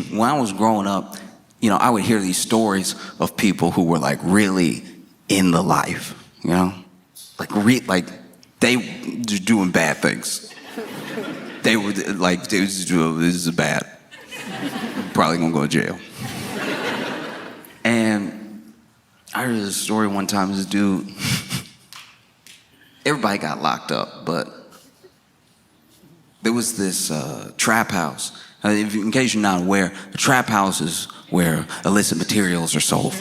when I was growing up, I would hear these stories of people who were like really in the life, like they were doing bad things. They were like, this is bad. Probably gonna go to jail. And I heard this story one time. This dude, everybody got locked up, but there was this trap house. In case you're not aware, a trap house is where illicit materials are sold.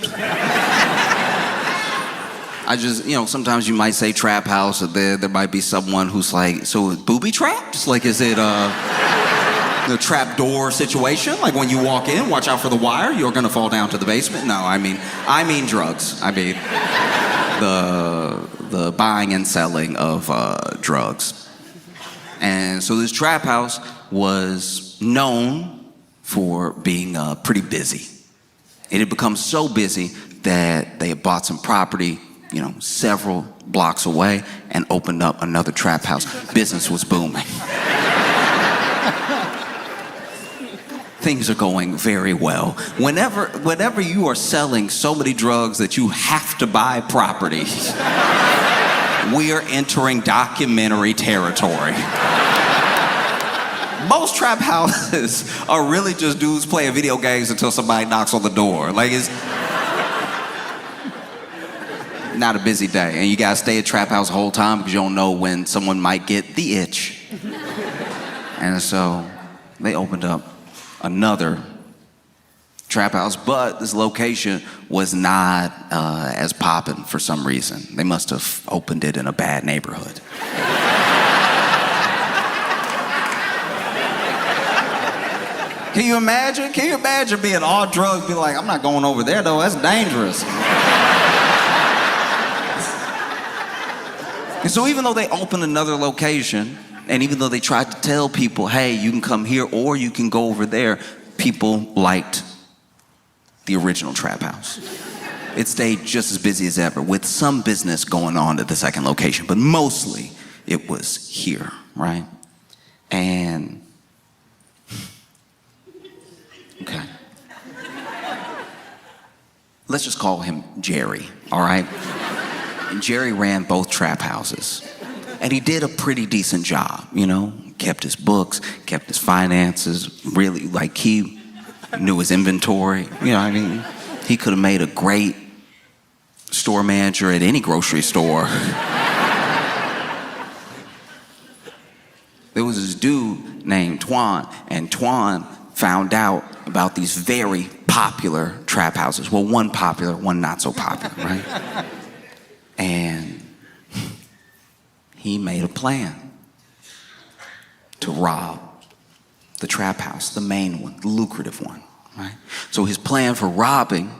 Sometimes you might say trap house, or there might be someone who's like, so booby traps? Like, is it the trap door situation? Like when you walk in, watch out for the wire, you're gonna fall down to the basement? No, I mean drugs. I mean the buying and selling of drugs. And so this trap house was known for being pretty busy. It had become so busy that they had bought some property, several blocks away, and opened up another trap house. Business was booming. Things are going very well. Whenever you are selling so many drugs that you have to buy property, we are entering documentary territory. Most trap houses are really just dudes playing video games until somebody knocks on the door. Like, it's not a busy day, and you gotta stay at trap house the whole time because you don't know when someone might get the itch. And so they opened up another trap house, but this location was not as poppin' for some reason. They must have opened it in a bad neighborhood. Can you imagine? Can you imagine being on drugs, be like, I'm not going over there though, that's dangerous. And so even though they opened another location, and even though they tried to tell people, hey, you can come here or you can go over there, people liked the original trap house. It stayed just as busy as ever, with some business going on at the second location, but mostly it was here, right? And, okay. Let's just call him Jerry, all right? And Jerry ran both trap houses. And he did a pretty decent job, kept his books, kept his finances, really, like, he knew his inventory, He could have made a great store manager at any grocery store. There was this dude named Twan, and Twan found out about these very popular trap houses. Well, one popular, one not so popular, right? And he made a plan to rob the trap house, the main one, the lucrative one, right? So his plan for robbing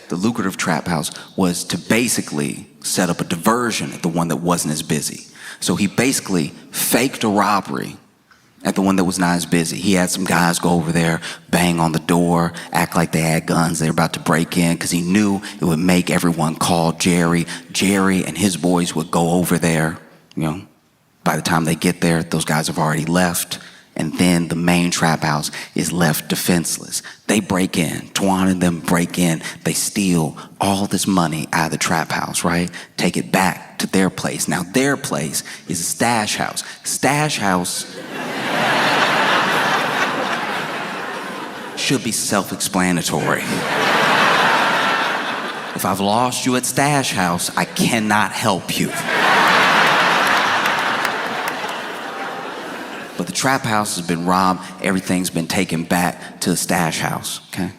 the lucrative trap house was to basically set up a diversion at the one that wasn't as busy. So he basically faked a robbery at the one that was not as busy. He had some guys go over there, bang on the door, act like they had guns, they were about to break in, because he knew it would make everyone call Jerry. Jerry and his boys would go over there. By the time they get there, those guys have already left, and then the main trap house is left defenseless. They break in, Twan and them break in, they steal all this money out of the trap house, right? Take it back to their place. Now their place is a stash house. Stash house should be self-explanatory. If I've lost you at stash house, I cannot help you. But the trap house has been robbed, everything's been taken back to the stash house, okay?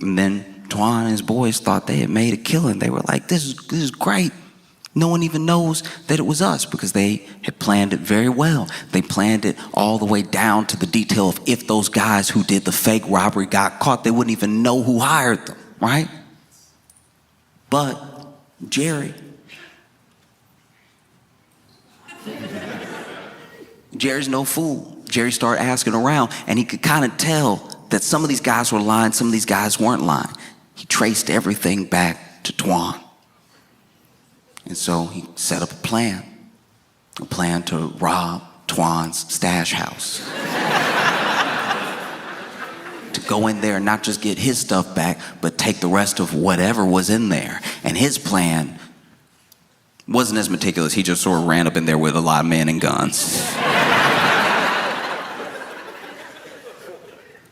And then Twan and his boys thought they had made a killing. They were like, this is great. No one even knows that it was us, because they had planned it very well. They planned it all the way down to the detail of if those guys who did the fake robbery got caught, they wouldn't even know who hired them, right? But Jerry's no fool. Jerry started asking around, and he could kind of tell that some of these guys were lying, some of these guys weren't lying. He traced everything back to Twan. And so he set up a plan to rob Twan's stash house. to go in there and not just get his stuff back, but take the rest of whatever was in there. And his plan wasn't as meticulous. He just sort of ran up in there with a lot of men and guns.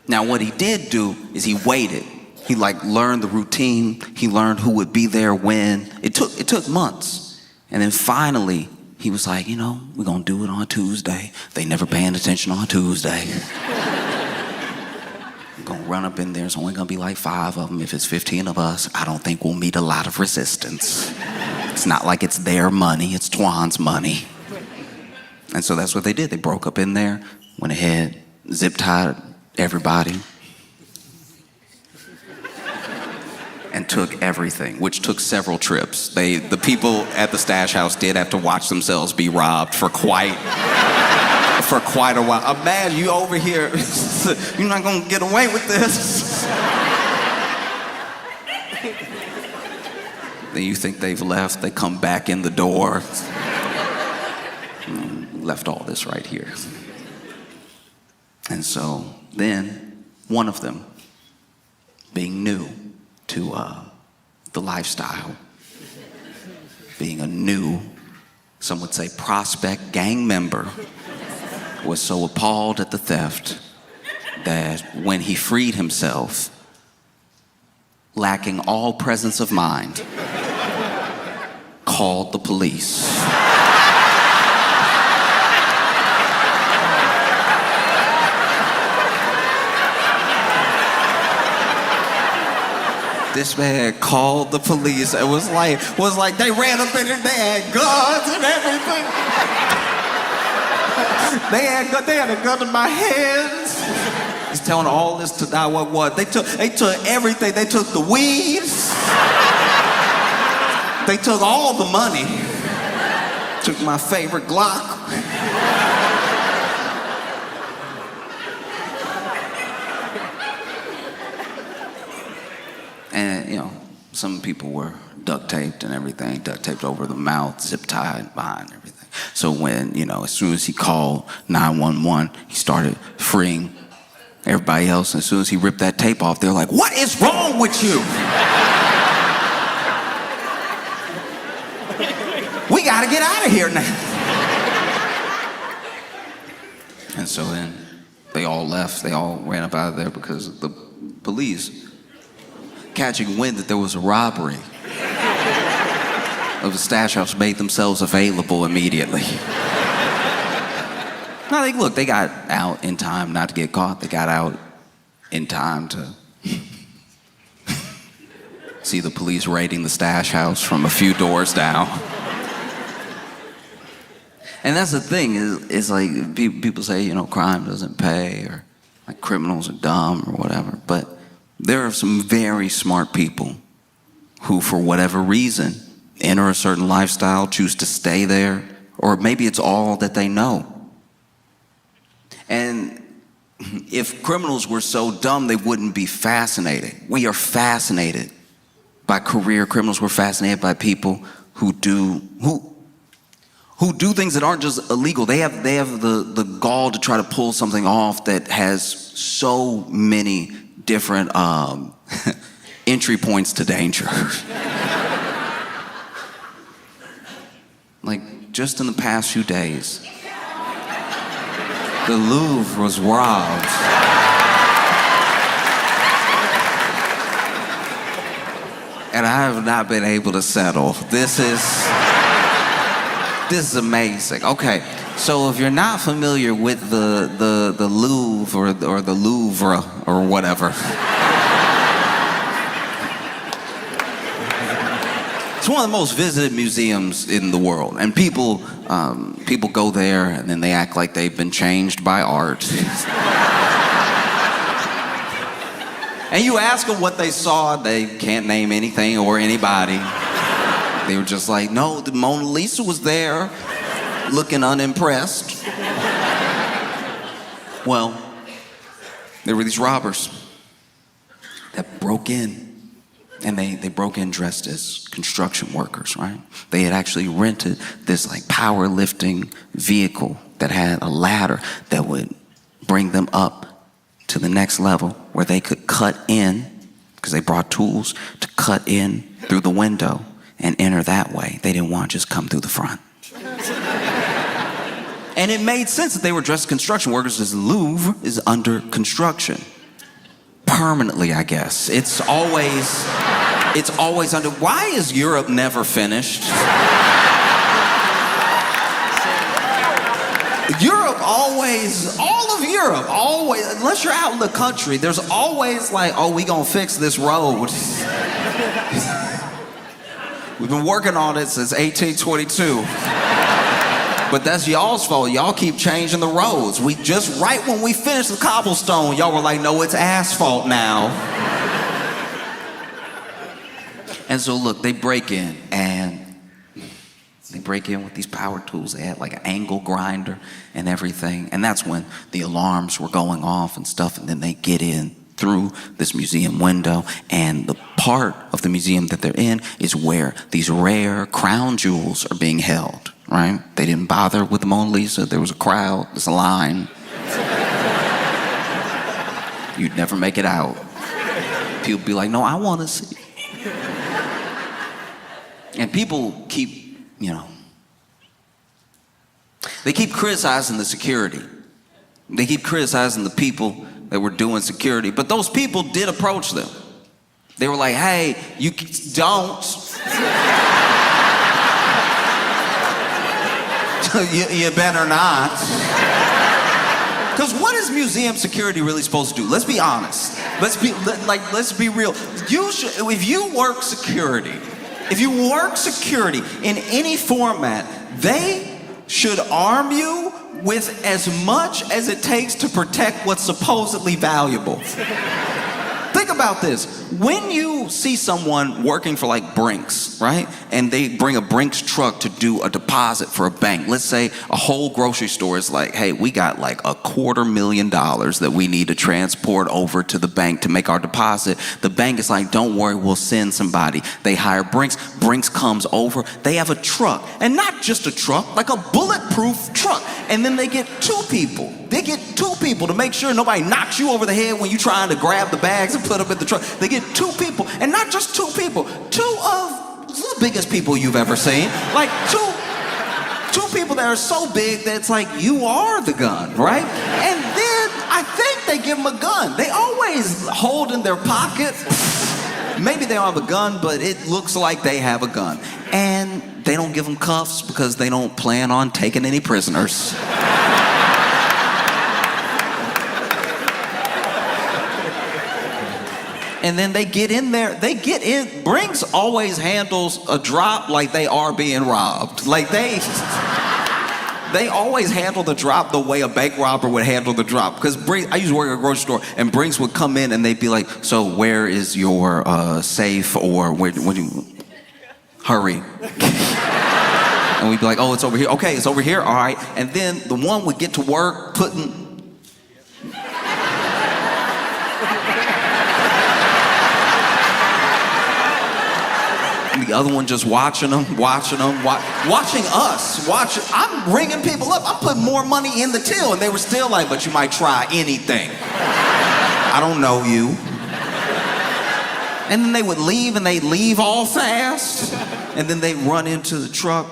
Now, what he did do is he waited. He learned the routine. He learned who would be there when. It took months. And then finally, he was like, we're going to do it on Tuesday. They never paying attention on Tuesday. We're going to run up in there. It's only going to be like 5 of them. If it's 15 of us, I don't think we'll meet a lot of resistance. It's not like it's their money. It's Twan's money. And so that's what they did. They broke up in there, went ahead, zip-tied everybody, and took everything, which took several trips. The people at the stash house did have to watch themselves be robbed for quite a while. I'm mad you over here. You're not gonna get away with this. Then you think they've left, they come back in the door. Left all this right here. And so then one of them, being new to the lifestyle, being a new, some would say prospect gang member, was so appalled at the theft that when he freed himself, lacking all presence of mind, called the police. This man called the police. It was like they ran up in there, they had guns and everything. They had a gun in my hands. He's telling all this to 911. They took everything. They took the weeds. They took all the money. Took my favorite Glock. And, some people were duct taped and everything, duct taped over the mouth, zip tied behind everything. So when, as soon as he called 911, he started freeing everybody else. And as soon as he ripped that tape off, they're like, "What is wrong with you? We gotta get out of here now." And so then they all left. They all ran up out of there because the police, catching wind that there was a robbery of the stash house, made themselves available immediately. No, they got out in time not to get caught. They got out in time to see the police raiding the stash house from a few doors down. And that's the thing, is like people say, crime doesn't pay, or like criminals are dumb or whatever, but there are some very smart people who, for whatever reason, enter a certain lifestyle, choose to stay there, or maybe it's all that they know. And if criminals were so dumb, they wouldn't be fascinated. We are fascinated by career criminals. We're fascinated by people who do things that aren't just illegal. They have the gall to try to pull something off that has so many different entry points to danger. Like, just in the past few days, the Louvre was robbed. And I have not been able to settle. This is amazing. Okay, so if you're not familiar with the Louvre or the Louvre or whatever, it's one of the most visited museums in the world, and people go there and then they act like they've been changed by art. And you ask them what they saw, they can't name anything or anybody. They were just like, "No, the Mona Lisa was there, looking unimpressed." Well, there were these robbers that broke in. And they broke in dressed as construction workers, right? They had actually rented this like powerlifting vehicle that had a ladder that would bring them up to the next level where they could cut in, because they brought tools to cut in through the window and enter that way. They didn't want to just come through the front. And it made sense that they were dressed as construction workers, as Louvre is under construction. Permanently, I guess. It's always under. Why is Europe never finished? Europe always, all of Europe, always, unless you're out in the country, there's always like, oh, we gonna fix this road. We've been working on it since 1822. But that's y'all's fault. Y'all keep changing the roads. We just, right when we finished the cobblestone, y'all were like, no, it's asphalt now. And so look, they break in, and they break in with these power tools. They had like an angle grinder and everything. And that's when the alarms were going off and stuff. And then they get in through this museum window. And the part of the museum that they're in is where these rare crown jewels are being held, right? They didn't bother with the Mona Lisa. There was a crowd, there's a line. You'd never make it out. People be like, no, I want to see. And people keep, they keep criticizing the security. They keep criticizing the people that were doing security. But those people did approach them. They were like, hey, you don't. you better not. Because what is museum security really supposed to do? Let's be honest. Let's be real. If you work security in any format, they should arm you with as much as it takes to protect what's supposedly valuable. Think about this. When you see someone working for like Brinks, right? And they bring a Brinks truck to do a deposit for a bank. Let's say a whole grocery store is like, hey, we got like $250,000 that we need to transport over to the bank to make our deposit. The bank is like, don't worry, we'll send somebody. They hire Brinks. Brinks comes over. They have a truck. And not just a truck, like a bulletproof truck. And then they get two people. They get two people to make sure nobody knocks you over the head when you're trying to grab the bags and put them in the truck. They get two people, and not just two people, two of the biggest people you've ever seen. Like two people that are so big that it's like, you are the gun, right? And then I think they give them a gun. They always hold in their pocket. Maybe they don't have a gun, but it looks like they have a gun. And they don't give them cuffs because they don't plan on taking any prisoners. And then they get in there, Brinks always handles a drop like they are being robbed. Like they always handle the drop the way a bank robber would handle the drop. Because I used to work at a grocery store, and Brinks would come in and they'd be like, so where is your safe, or where do you, hurry. And we'd be like, oh, it's over here. Okay, it's over here, all right. And then the one would get to work putting, the other one just watching us. I'm ringing people up. I'm putting more money in the till, and they were still like, but you might try anything. I don't know you. And then they would leave, and they'd leave all fast. And then they'd run into the truck,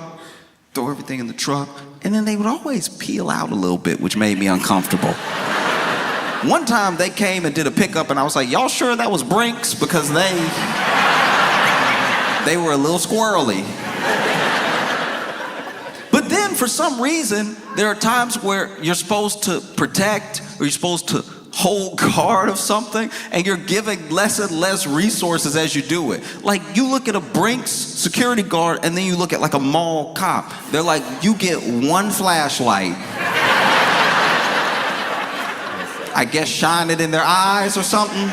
throw everything in the truck, and then they would always peel out a little bit, which made me uncomfortable. One time they came and did a pickup, and I was like, y'all sure that was Brinks? Because they were a little squirrely. But then for some reason, there are times where you're supposed to protect, or you're supposed to hold guard of something, and you're giving less and less resources as you do it. Like, you look at a Brinks security guard, and then you look at like a mall cop. They're like, you get one flashlight. I guess shine it in their eyes or something.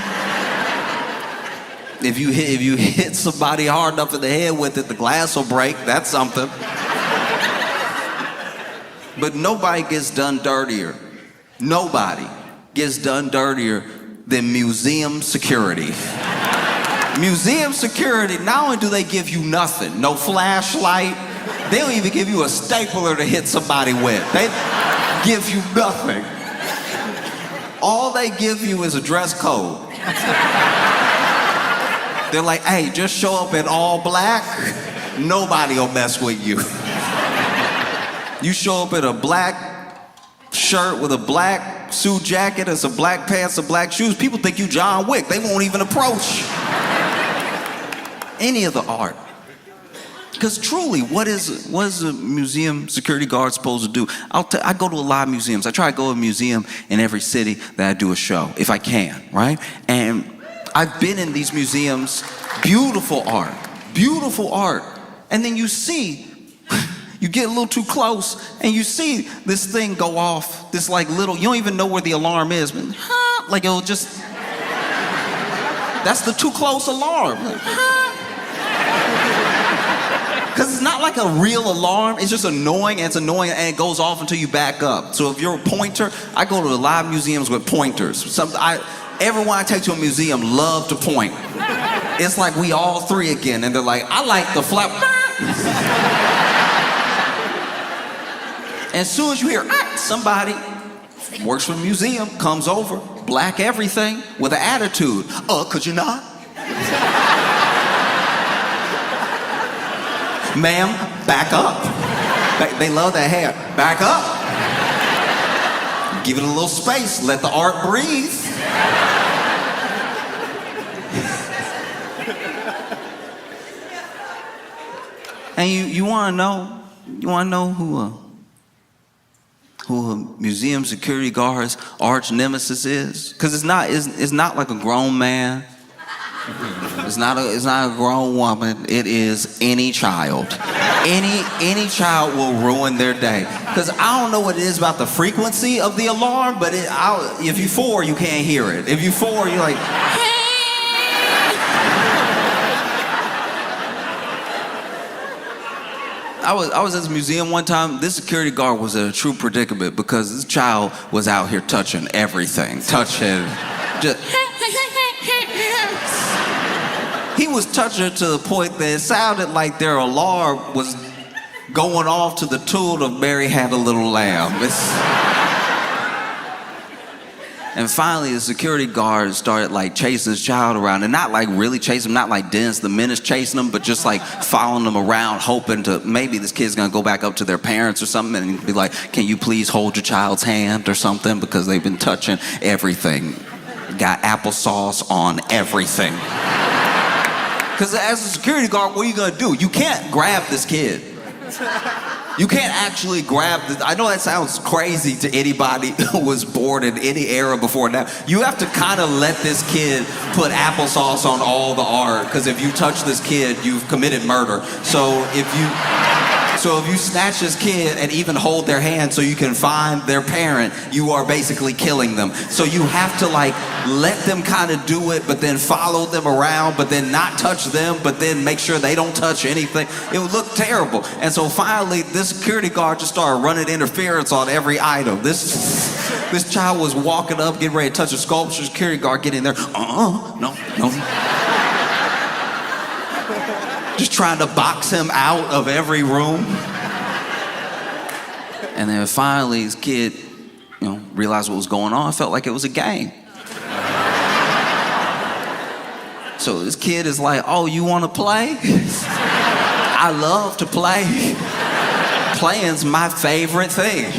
If you hit somebody hard enough in the head with it, the glass will break. That's something. But nobody gets done dirtier. Nobody gets done dirtier than museum security. Museum security, not only do they give you nothing, no flashlight, they don't even give you a stapler to hit somebody with. They give you nothing. All they give you is a dress code. They're like, hey, just show up in all black. Nobody will mess with you. You show up in a black shirt with a black suit jacket and some black pants and black shoes, people think you John Wick. They won't even approach any of the art. Because truly, what is a museum security guard supposed to do? I go to a lot of museums. I try to go to a museum in every city that I do a show, if I can, right? And I've been in these museums, beautiful art. And then you see, you get a little too close, and you see this thing go off, this like little, you don't even know where the alarm is, but like it'll just, that's the too close alarm. Because it's not like a real alarm, it's just annoying, and it goes off until you back up. So if you're a pointer, I go to a lot of museums with pointers. Everyone I take to a museum love to point. It's like we all three again, and they're like, I like the flap. As soon as you hear, somebody works for the museum, comes over, black everything, with an attitude. Could you not? Ma'am, back up. They love that hair. Back up. Give it a little space. Let the art breathe. And you want to know who a museum security guard's arch nemesis is? Because it's not like a grown man. It's not a grown woman. It is any child. Any child will ruin their day. Because I don't know what it is about the frequency of the alarm, but if you're 4, you can't hear it. If you're 4, you're like, I was at this museum one time. This security guard was in a true predicament because this child was out here touching everything. He was touching it to the point that it sounded like their alarm was going off to the tune of Mary Had a Little Lamb. And finally, the security guard started like chasing his child around, and not like really chasing him, not like Dennis the Menace chasing him, but just like following them around, hoping to maybe this kid's gonna go back up to their parents or something and be like, can you please hold your child's hand or something, because they've been touching everything. Got applesauce on everything. Because as a security guard, what are you gonna do? You can't grab this kid. You can't actually grab this. I know that sounds crazy to anybody who was born in any era before now. You have to kind of let this kid put applesauce on all the art, because if you touch this kid, you've committed murder. So if you snatch this kid and even hold their hand so you can find their parent, you are basically killing them. So you have to like let them kind of do it, but then follow them around, but then not touch them, but then make sure they don't touch anything. It would look terrible. And so finally, this security guard just started running interference on every item. This child was walking up, getting ready to touch a sculpture. Security guard get in there. No. Just trying to box him out of every room. And then finally, this kid, realized what was going on. It felt like it was a game. So this kid is like, oh, you want to play? I love to play. Playing's my favorite thing.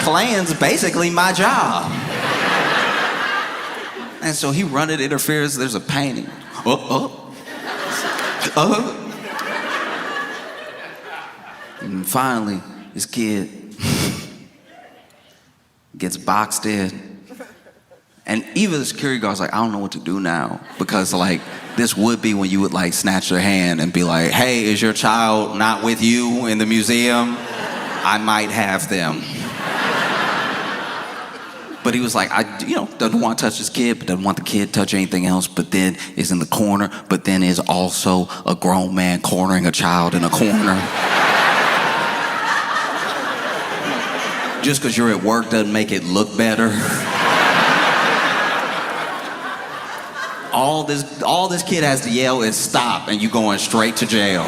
Playing's basically my job. And so he running interference. There's a painting. And finally, this kid gets boxed in. And even the security guard's like, I don't know what to do now. Because like, this would be when you would like snatch their hand and be like, hey, is your child not with you in the museum? I might have them. But he was like, doesn't want to touch his kid, but doesn't want the kid to touch anything else, but then is in the corner, but then is also a grown man cornering a child in a corner. Just because you're at work doesn't make it look better. All this kid has to yell is stop, and you going straight to jail.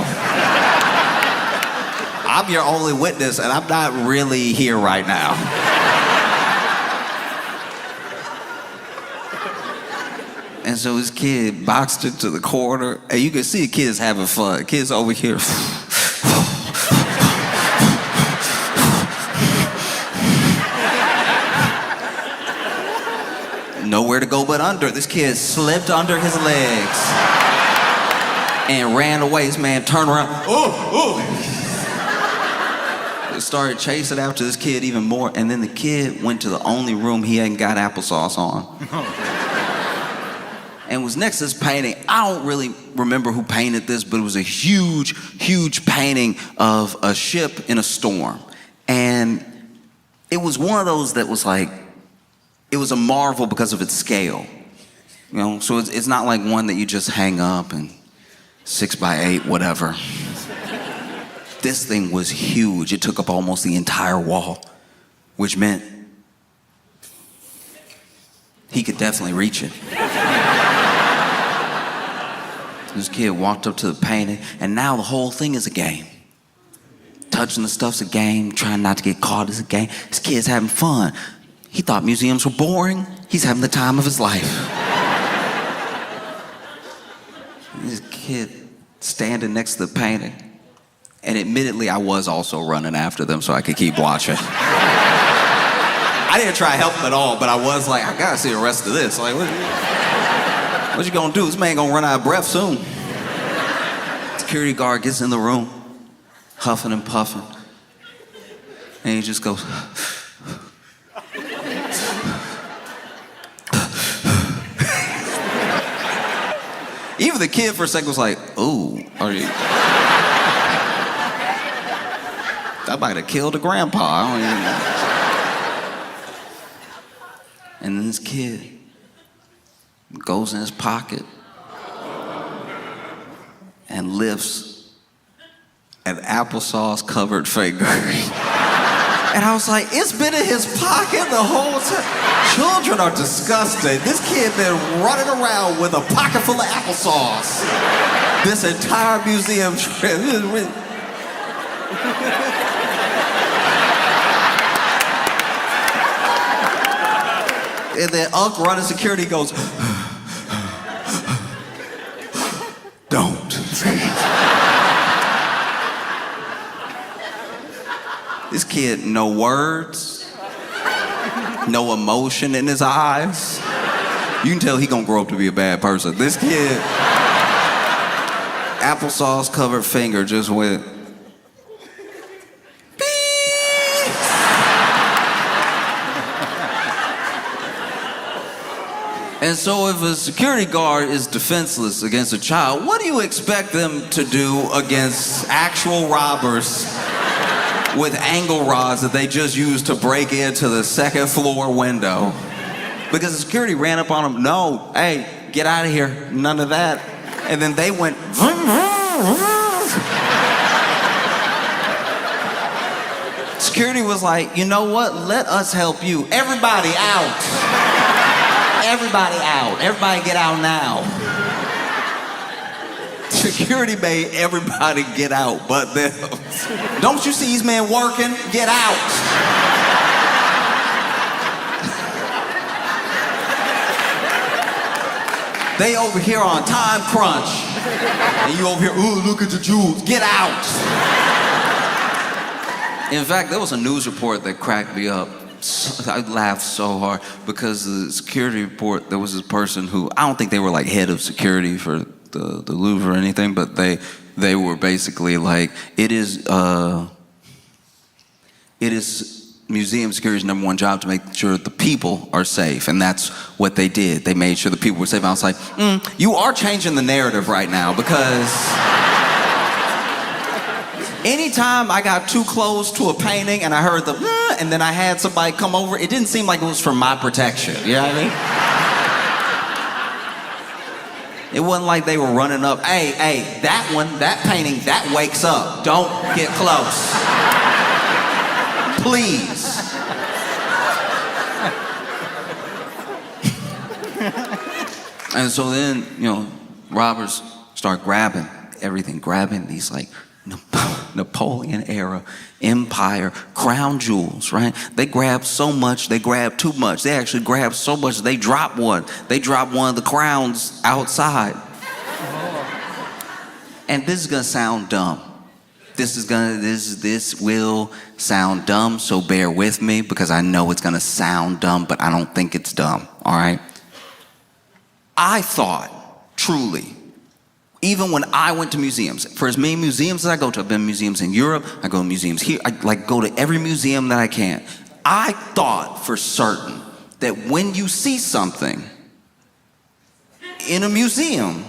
I'm your only witness, and I'm not really here right now. And so this kid boxed into the corner, and you can see kids having fun. Kids over here. Nowhere to go but under. This kid slipped under his legs and ran away. This man turned around. Started chasing after this kid even more, and then the kid went to the only room he hadn't got applesauce on. And was next to this painting. I don't really remember who painted this, but it was a huge, huge painting of a ship in a storm. And it was one of those that was like, it was a marvel because of its scale. You know, so it's not like one that you just hang up and 6x8, whatever. This thing was huge. It took up almost the entire wall, which meant he could definitely reach it. This kid walked up to the painting, and now the whole thing is a game. Touching the stuff's a game, trying not to get caught is a game. This kid's having fun. He thought museums were boring. He's having the time of his life. This kid standing next to the painting. And admittedly, I was also running after them so I could keep watching. I didn't try to help him at all, but I was like, I gotta see the rest of this. Like, what you gonna do? This man gonna run out of breath soon. Security guard gets in the room, huffing and puffing. And he just goes, even the kid for a second was like, ooh, are you? I might have killed a grandpa. I don't even know. And then this kid goes in his pocket and lifts an applesauce covered finger. And I was like, it's been in his pocket the whole time. Children are disgusting. This kid been running around with a pocket full of applesauce this entire museum trip. And then Unc running security goes, don't. This kid, no words, no emotion in his eyes. You can tell he gonna grow up to be a bad person. This kid, applesauce covered finger just went, and so if a security guard is defenseless against a child, what do you expect them to do against actual robbers with angle rods that they just used to break into the second floor window? Because the security ran up on them, no, hey, get out of here, none of that. And then they went, security was like, you know what, let us help you. Everybody out. Everybody out. Everybody get out now. Security made everybody get out but them. Don't you see these men working? Get out. They over here on time crunch. And you over here, ooh, look at the jewels. Get out. In fact, there was a news report that cracked me up. I laughed so hard because the security report, there was this person who, I don't think they were like head of security for the Louvre or anything, but they were basically like, it is museum security's #1 job to make sure the people are safe, and that's what they did. They made sure the people were safe. I was like, you are changing the narrative right now, because anytime I got too close to a painting and I heard the and then I had somebody come over, it didn't seem like it was for my protection. You know what I mean? It wasn't like they were running up, hey, that one, that painting, that wakes up. Don't get close. Please. And so then, robbers start grabbing everything, grabbing these like Napoleon era empire crown jewels, right? They grabbed so much, they grabbed too much. They actually grabbed so much they dropped one. They dropped one of the crowns outside. And this is gonna sound dumb. This will sound dumb, so bear with me because I know it's gonna sound dumb, but I don't think it's dumb, all right? I thought, truly, even when I went to museums, for as many museums as I go to, I've been to museums in Europe, I go to museums here, I go to every museum that I can. I thought for certain that when you see something in a museum,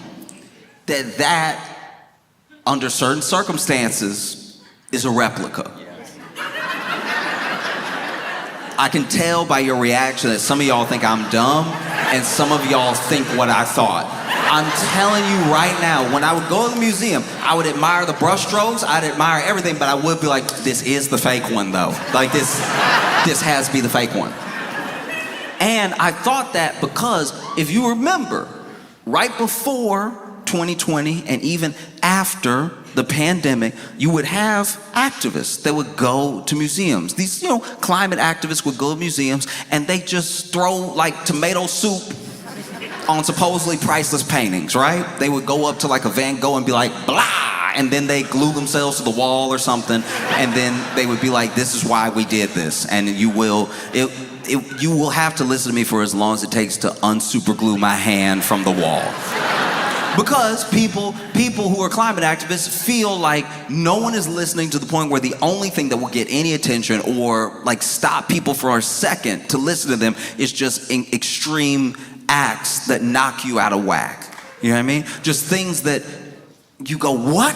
that under certain circumstances is a replica. I can tell by your reaction that some of y'all think I'm dumb and some of y'all think what I thought. I'm telling you right now, when I would go to the museum, I would admire the brush strokes, I'd admire everything, but I would be like, this is the fake one though. Like this has to be the fake one. And I thought that because if you remember, right before 2020 and even after the pandemic, you would have activists that would go to museums. These, climate activists would go to museums and they just throw like tomato soup on supposedly priceless paintings, right? They would go up to like a Van Gogh and be like, blah, and then they glue themselves to the wall or something, and then they would be like, this is why we did this, and you will have to listen to me for as long as it takes to unsuperglue my hand from the wall. Because people who are climate activists feel like no one is listening to the point where the only thing that will get any attention or like stop people for a second to listen to them is just extreme acts that knock you out of whack. You know what I mean? Just things that you go, what?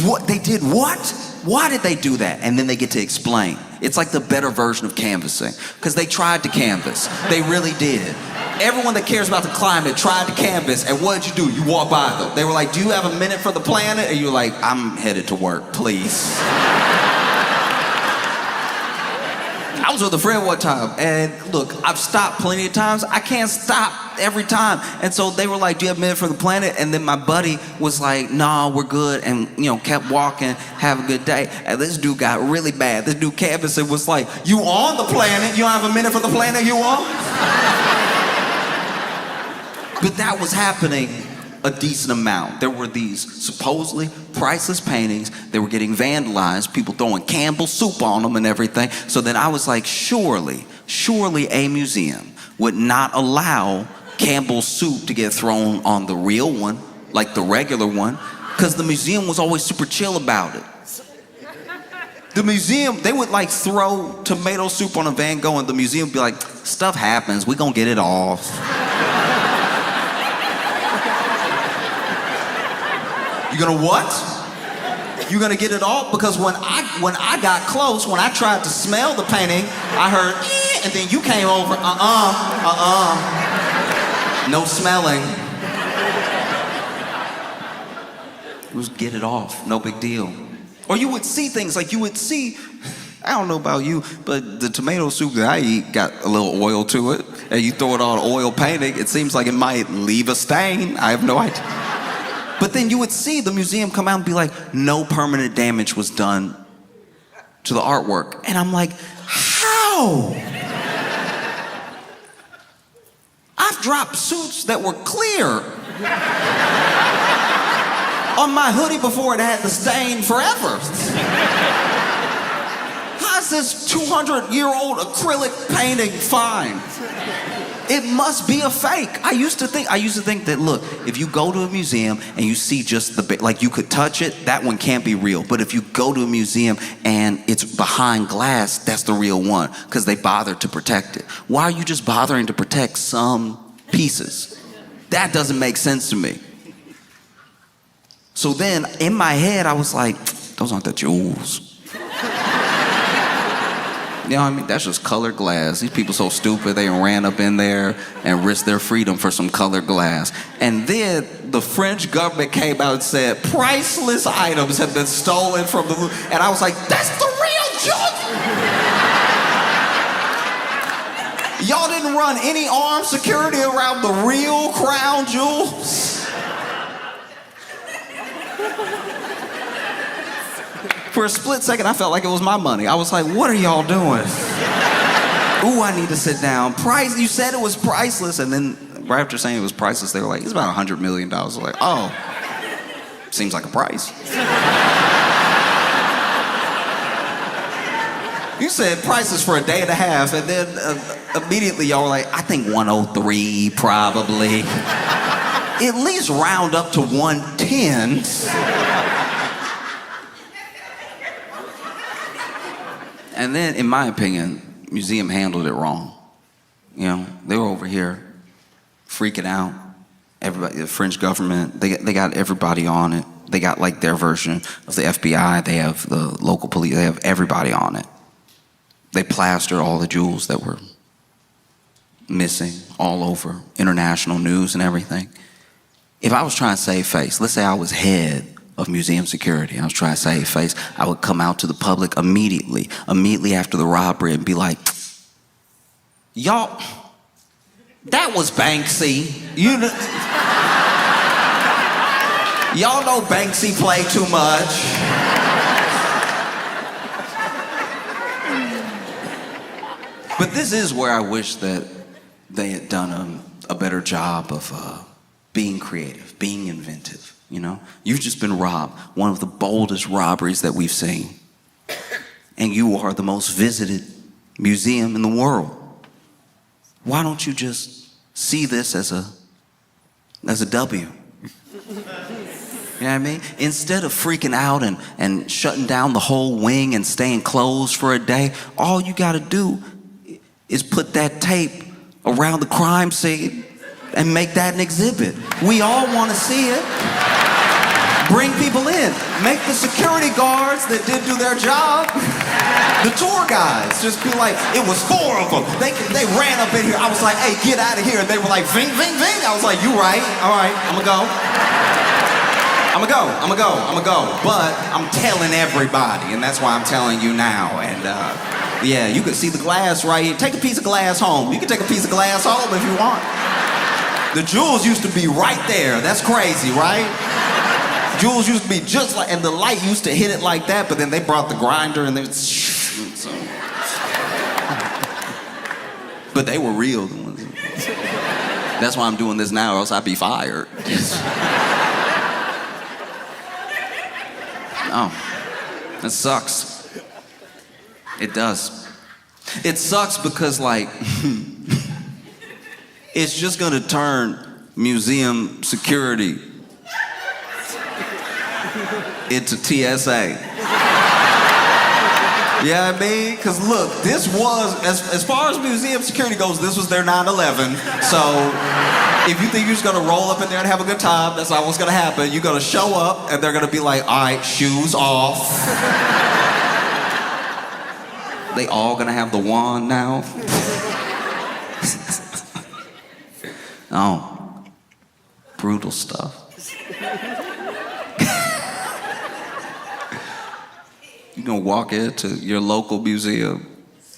What? They did what? Why did they do that? And then they get to explain. It's like the better version of canvassing. Because they tried to canvass. They really did. Everyone that cares about the climate tried to canvass, and what did you do? You walk by them. They were like, do you have a minute for the planet? And you're like, I'm headed to work, please. I was with a friend one time, and look, I've stopped plenty of times. I can't stop every time. And so they were like, do you have a minute for the planet? And then my buddy was like, nah, we're good, and kept walking, have a good day. And this dude got really bad. This dude canvassed and was like, you on the planet? You don't have a minute for the planet you on? But that was happening a decent amount. There were these supposedly priceless paintings. They were getting vandalized, people throwing Campbell's soup on them and everything. So then I was like, surely a museum would not allow Campbell's soup to get thrown on the real one, like the regular one, because the museum was always super chill about it. The museum, they would like throw tomato soup on a Van Gogh and the museum would be like, stuff happens, we gonna get it off. You gonna what? You gonna get it off? Because when I got close, when I tried to smell the painting, I heard, and then you came over, no smelling. It was get it off, no big deal. Or you would see things like I don't know about you, but the tomato soup that I eat got a little oil to it, and you throw it on an oil painting, it seems like it might leave a stain. I have no idea. But then you would see the museum come out and be like, no permanent damage was done to the artwork. And I'm like, how? I've dropped suits that were clear on my hoodie before it had the stain forever. How's this 200-year-old acrylic painting fine? It must be a fake. I used to think that, look, if you go to a museum and you see just like you could touch it, that one can't be real. But if you go to a museum and it's behind glass, that's the real one, because they bothered to protect it. Why are you just bothering to protect some pieces? That doesn't make sense to me. So then in my head, I was like, those aren't the jewels. You know what I mean? That's just colored glass. These people so stupid, they ran up in there and risked their freedom for some colored glass. And then the French government came out and said, priceless items have been stolen from the Louvre. And I was like, that's the real jewel! Y'all didn't run any armed security around the real crown jewels? For a split second, I felt like it was my money. I was like, what are y'all doing? Ooh, I need to sit down. You said it was priceless, and then right after saying it was priceless, they were like, it's about $100 million. I was like, oh, seems like a price. You said prices for a day and a half, and then immediately y'all were like, I think 103 probably. At least round up to 110. And then, in my opinion, museum handled it wrong. You know, they were over here freaking out. Everybody, the French government, they got everybody on it. They got like their version of the FBI. They have the local police. They have everybody on it. They plastered all the jewels that were missing all over international news and everything. If I was trying to save face, let's say I was head of museum security, I was trying to save face, I would come out to the public immediately after the robbery and be like, y'all, that was Banksy. Y'all know Banksy played too much. But this is where I wish that they had done a better job of being creative, being inventive, you know? You've just been robbed, one of the boldest robberies that we've seen. And you are the most visited museum in the world. Why don't you just see this as a W? You know what I mean? Instead of freaking out and shutting down the whole wing and staying closed for a day, all you gotta do is put that tape around the crime scene and make that an exhibit. We all wanna see it. Bring people in. Make the security guards that did do their job, the tour guides, just be like, it was 4 of them. They ran up in here. I was like, hey, get out of here. And they were like, ving, ving, ving. I was like, you right. All right, I'm gonna go. But I'm telling everybody, and that's why I'm telling you now. And yeah, you can see the glass right here. Take a piece of glass home. You can take a piece of glass home if you want. The jewels used to be right there. That's crazy, right? Jewels used to be just like, and the light used to hit it like that, but then they brought the grinder and so. But they were real, the ones. That's why I'm doing this now, or else I'd be fired. Oh, it sucks. It does. It sucks because, like, it's just gonna turn museum security into TSA. Yeah, I mean, because look, this was, as far as museum security goes, this was their 9/11. So if you think you're just gonna roll up in there and have a good time, that's not what's gonna happen. You're gonna show up and they're gonna be like, all right, shoes off. They all gonna have the wand now. Oh, brutal stuff. You're gonna walk into your local museum.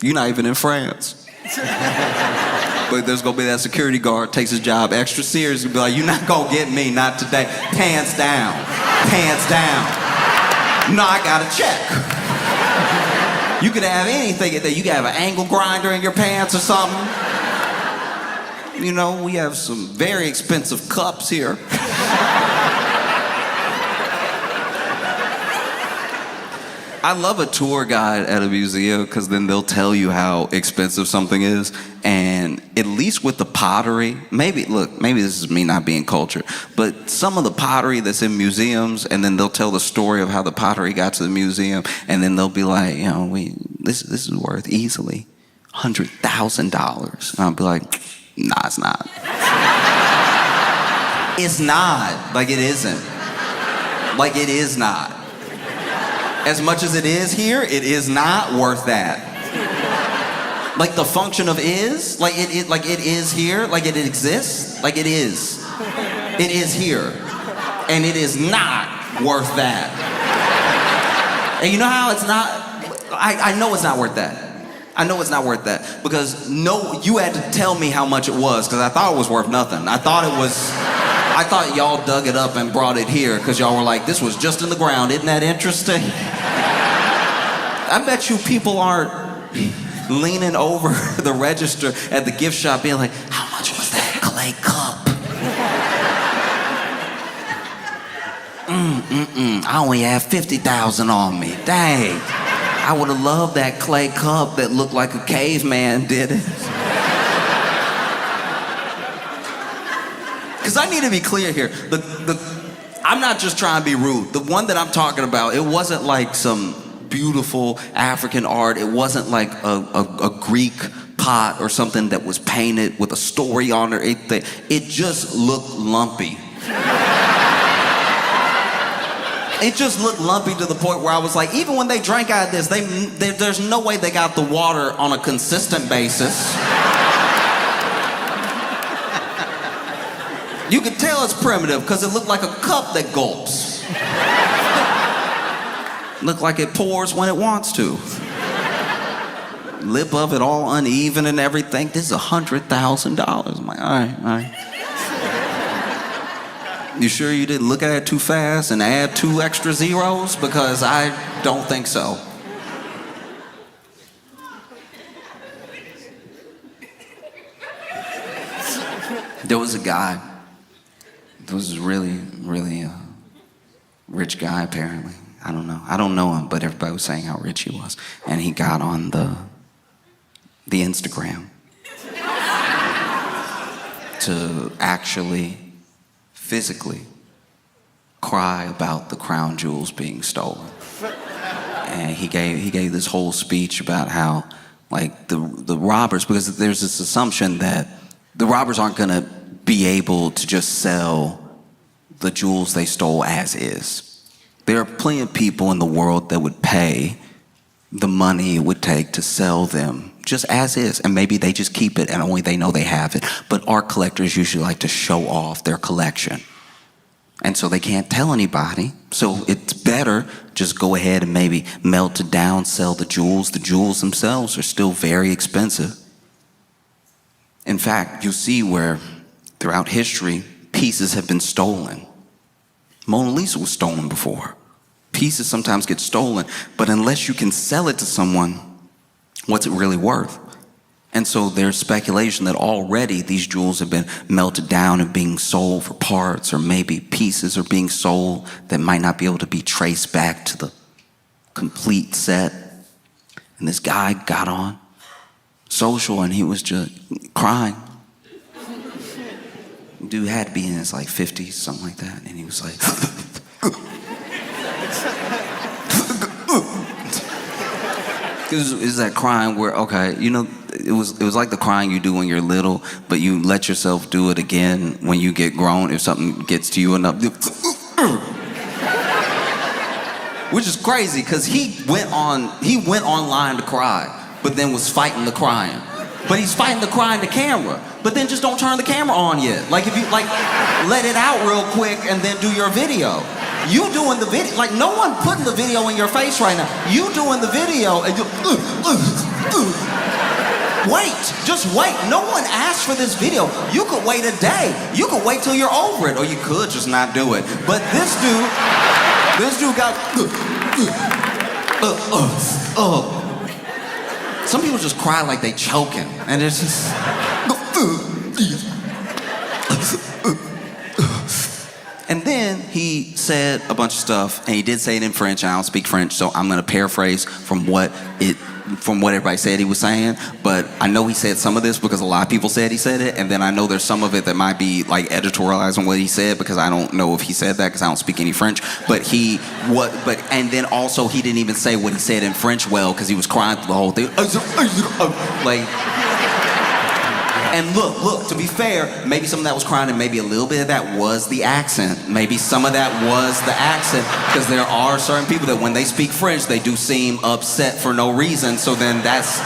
You're not even in France. But there's gonna be that security guard, takes his job extra serious, and be like, you're not gonna get me, not today. Pants down, pants down. No, I got a check. You could have anything in there. You could have an angle grinder in your pants or something. You know, we have some very expensive cups here. I love a tour guide at a museum because then they'll tell you how expensive something is. And at least with the pottery, maybe this is me not being cultured, but some of the pottery that's in museums, and then they'll tell the story of how the pottery got to the museum, and then they'll be like, you know, this is worth easily $100,000. And I'll be like, nah, it's not. It's not. Like, it isn't. Like, it is not. As much as it is here, it is not worth that. Like the function of is, like it is here, like it exists, like it is. It is here. And it is not worth that. And you know how it's not? I know it's not worth that. I know it's not worth that. Because you had to tell me how much it was, because I thought it was worth nothing. I thought y'all dug it up and brought it here, because y'all were like, this was just in the ground. Isn't that interesting? I bet you people aren't leaning over the register at the gift shop being like, how much was that clay cup? I only have 50,000 on me. Dang. I would have loved that clay cup that looked like a caveman did it. Because I need to be clear here. I'm not just trying to be rude. The one that I'm talking about, it wasn't like some beautiful African art. It wasn't like a Greek pot or something that was painted with a story on it. It just looked lumpy. It just looked lumpy to the point where I was like, even when they drank out of this, there's no way they got the water on a consistent basis. You could tell it's primitive because it looked like a cup that gulps. Looked like it pours when it wants to. Lip of it all uneven and everything. This is $100,000. I'm like, all right. You sure you didn't look at it too fast and add 2 extra zeros? Because I don't think so. There was a guy. There was a really rich guy, apparently. I don't know. I don't know him, but everybody was saying how rich he was. And he got on the Instagram to actually physically cry about the crown jewels being stolen. And he gave this whole speech about how, like, the robbers, because there's this assumption that the robbers aren't gonna be able to just sell the jewels they stole as is. There are plenty of people in the world that would pay the money it would take to sell them just as is, and maybe they just keep it and only they know they have it. But art collectors usually like to show off their collection, and so they can't tell anybody. So it's better just go ahead and maybe melt it down, sell the jewels. The jewels themselves are still very expensive. In fact, you'll see where throughout history pieces have been stolen. Mona Lisa was stolen before. Pieces sometimes get stolen, but unless you can sell it to someone, what's it really worth? And so there's speculation that already these jewels have been melted down and being sold for parts, or maybe pieces are being sold that might not be able to be traced back to the complete set. And this guy got on social and he was just crying. Dude had to be in his like 50s, something like that, and he was like, it was that crying where, okay, you know, it was like the crying you do when you're little, but you let yourself do it again when you get grown if something gets to you enough. Which is crazy, because he went online to cry, but then was fighting the crying. But he's fighting the crying to camera. But then just don't turn the camera on yet. Like, if you, like, let it out real quick and then do your video. You doing the video, like, no one putting the video in your face right now. You doing the video and you, wait, just wait. No one asked for this video. You could wait a day. You could wait till you're over it, or you could just not do it. But this dude got, some people just cry like they choking, and it's just. And then he said a bunch of stuff, and he did say it in French, and I don't speak French, so I'm gonna paraphrase from what everybody said he was saying. But I know he said some of this because a lot of people said he said it, and then I know there's some of it that might be like editorialized on what he said, because I don't know if he said that because I don't speak any French. But and then also he didn't even say what he said in French well, because he was crying through the whole thing. Like. And look, to be fair, maybe some of that was crying and maybe a little bit of that was the accent. Maybe some of that was the accent, because there are certain people that when they speak French, they do seem upset for no reason. So then that's,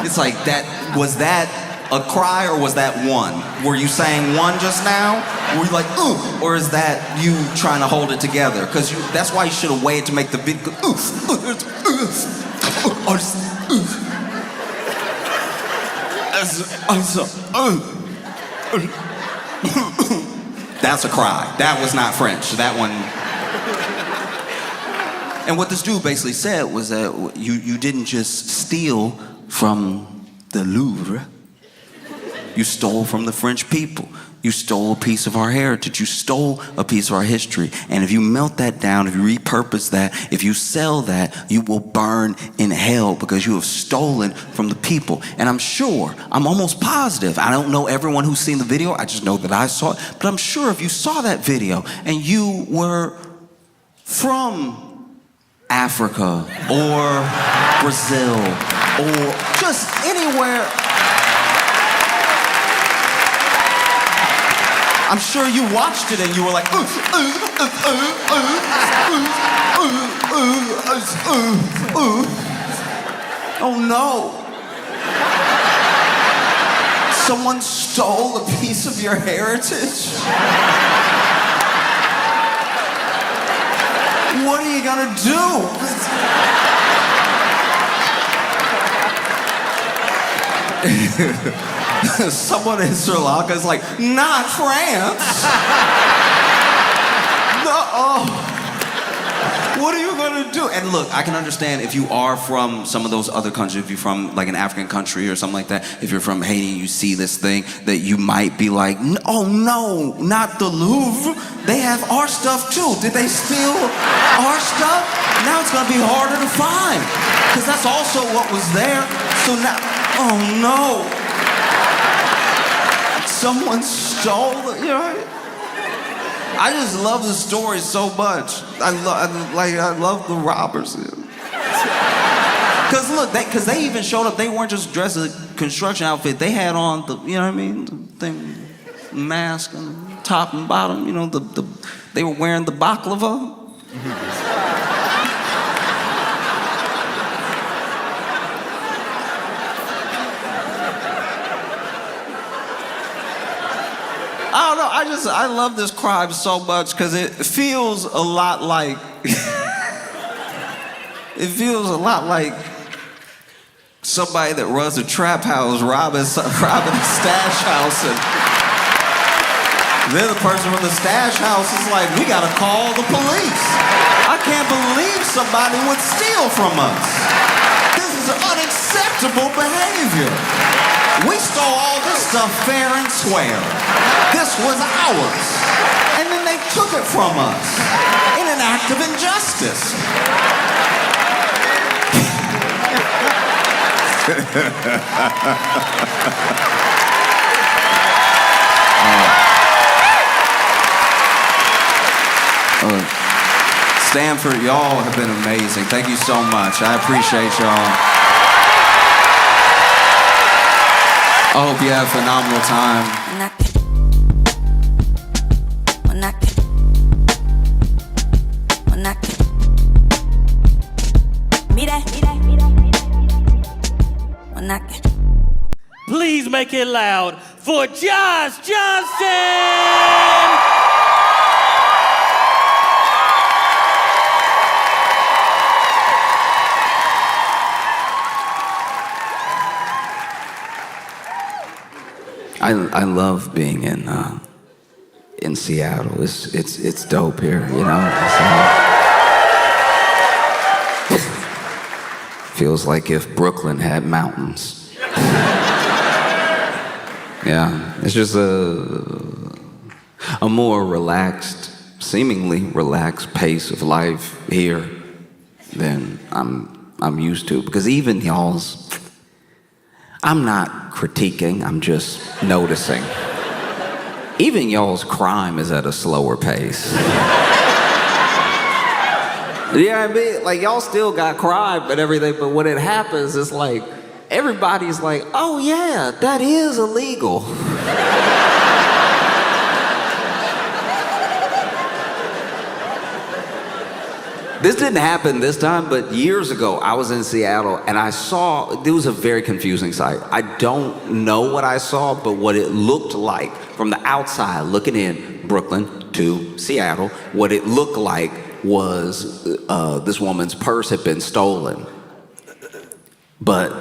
it's like, was that a cry or was that one? Were you saying one just now? Were you like, or is that you trying to hold it together? Because that's why you should have waited to make the video. That's a cry. That was not French. That one. And what this dude basically said was that you didn't just steal from the Louvre. You stole from the French people. You stole a piece of our heritage. You stole a piece of our history. And if you melt that down, if you repurpose that, if you sell that, you will burn in hell because you have stolen from the people. And I'm sure, I'm almost positive, I don't know everyone who's seen the video, I just know that I saw it, but I'm sure if you saw that video and you were from Africa or Brazil or just anywhere, I'm sure you watched it and you were like, oh no. Someone stole a piece of your heritage? What are you gonna do? Someone in Sri Lanka is like, not France. No. What are you gonna do? And look, I can understand if you are from some of those other countries, if you're from like an African country or something like that, if you're from Haiti, you see this thing, that you might be like, oh no, not the Louvre. They have our stuff too. Did they steal our stuff? Now it's gonna be harder to find, because that's also what was there. So now, oh no. Someone stole it, you know? I just love the story so much. I love the robbers. Cause look, because they even showed up. They weren't just dressed in a construction outfit. They had on the, you know what I mean, the thing, mask and top and bottom. You know, they were wearing the baklava. I don't know, I love this crime so much because it feels a lot like, somebody that runs a trap house robbing a stash house, and then the person from the stash house is like, we gotta call the police. I can't believe somebody would steal from us. This is unacceptable behavior. We stole all this stuff fair and square. This was ours. And then they took it from us in an act of injustice. Stanford, y'all have been amazing. Thank you so much. I appreciate y'all. I hope you have a phenomenal time. Please make it loud for Josh Johnson! I love being in Seattle. It's dope here, you know. Feels like if Brooklyn had mountains. Yeah, it's just a more relaxed, seemingly relaxed pace of life here than I'm used to. Because even y'all's, I'm not critiquing, I'm just noticing. Even y'all's crime is at a slower pace. You know what I mean? Like, y'all still got crime and everything, but when it happens, it's like, everybody's like, oh yeah, that is illegal. This didn't happen this time, but years ago, I was in Seattle and I saw, it was a very confusing sight. I don't know what I saw, but what it looked like from the outside, looking in Brooklyn to Seattle, what it looked like was this woman's purse had been stolen. But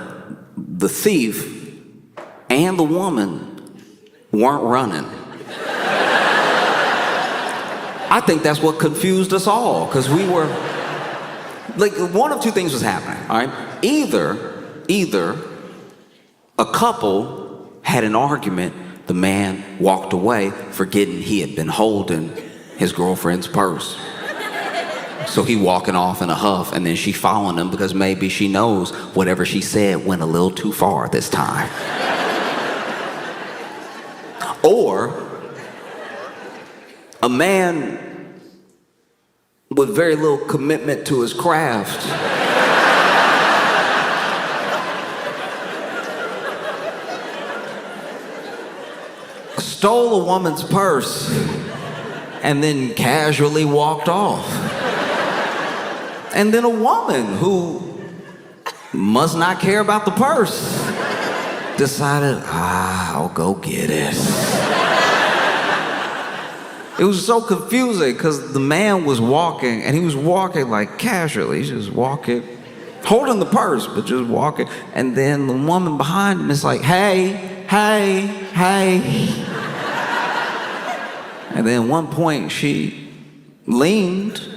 the thief and the woman weren't running. I think that's what confused us all, because we were Like, one of two things was happening, all right? Either a couple had an argument, the man walked away forgetting he had been holding his girlfriend's purse. So he walking off in a huff, and then she following him because maybe she knows whatever she said went a little too far this time. Or a man with very little commitment to his craft stole a woman's purse and then casually walked off. And then a woman who must not care about the purse decided, I'll go get it. It was so confusing because the man was walking, and he was walking like casually. He's just walking, holding the purse, but just walking. And then the woman behind him is like, hey. And then at one point she leaned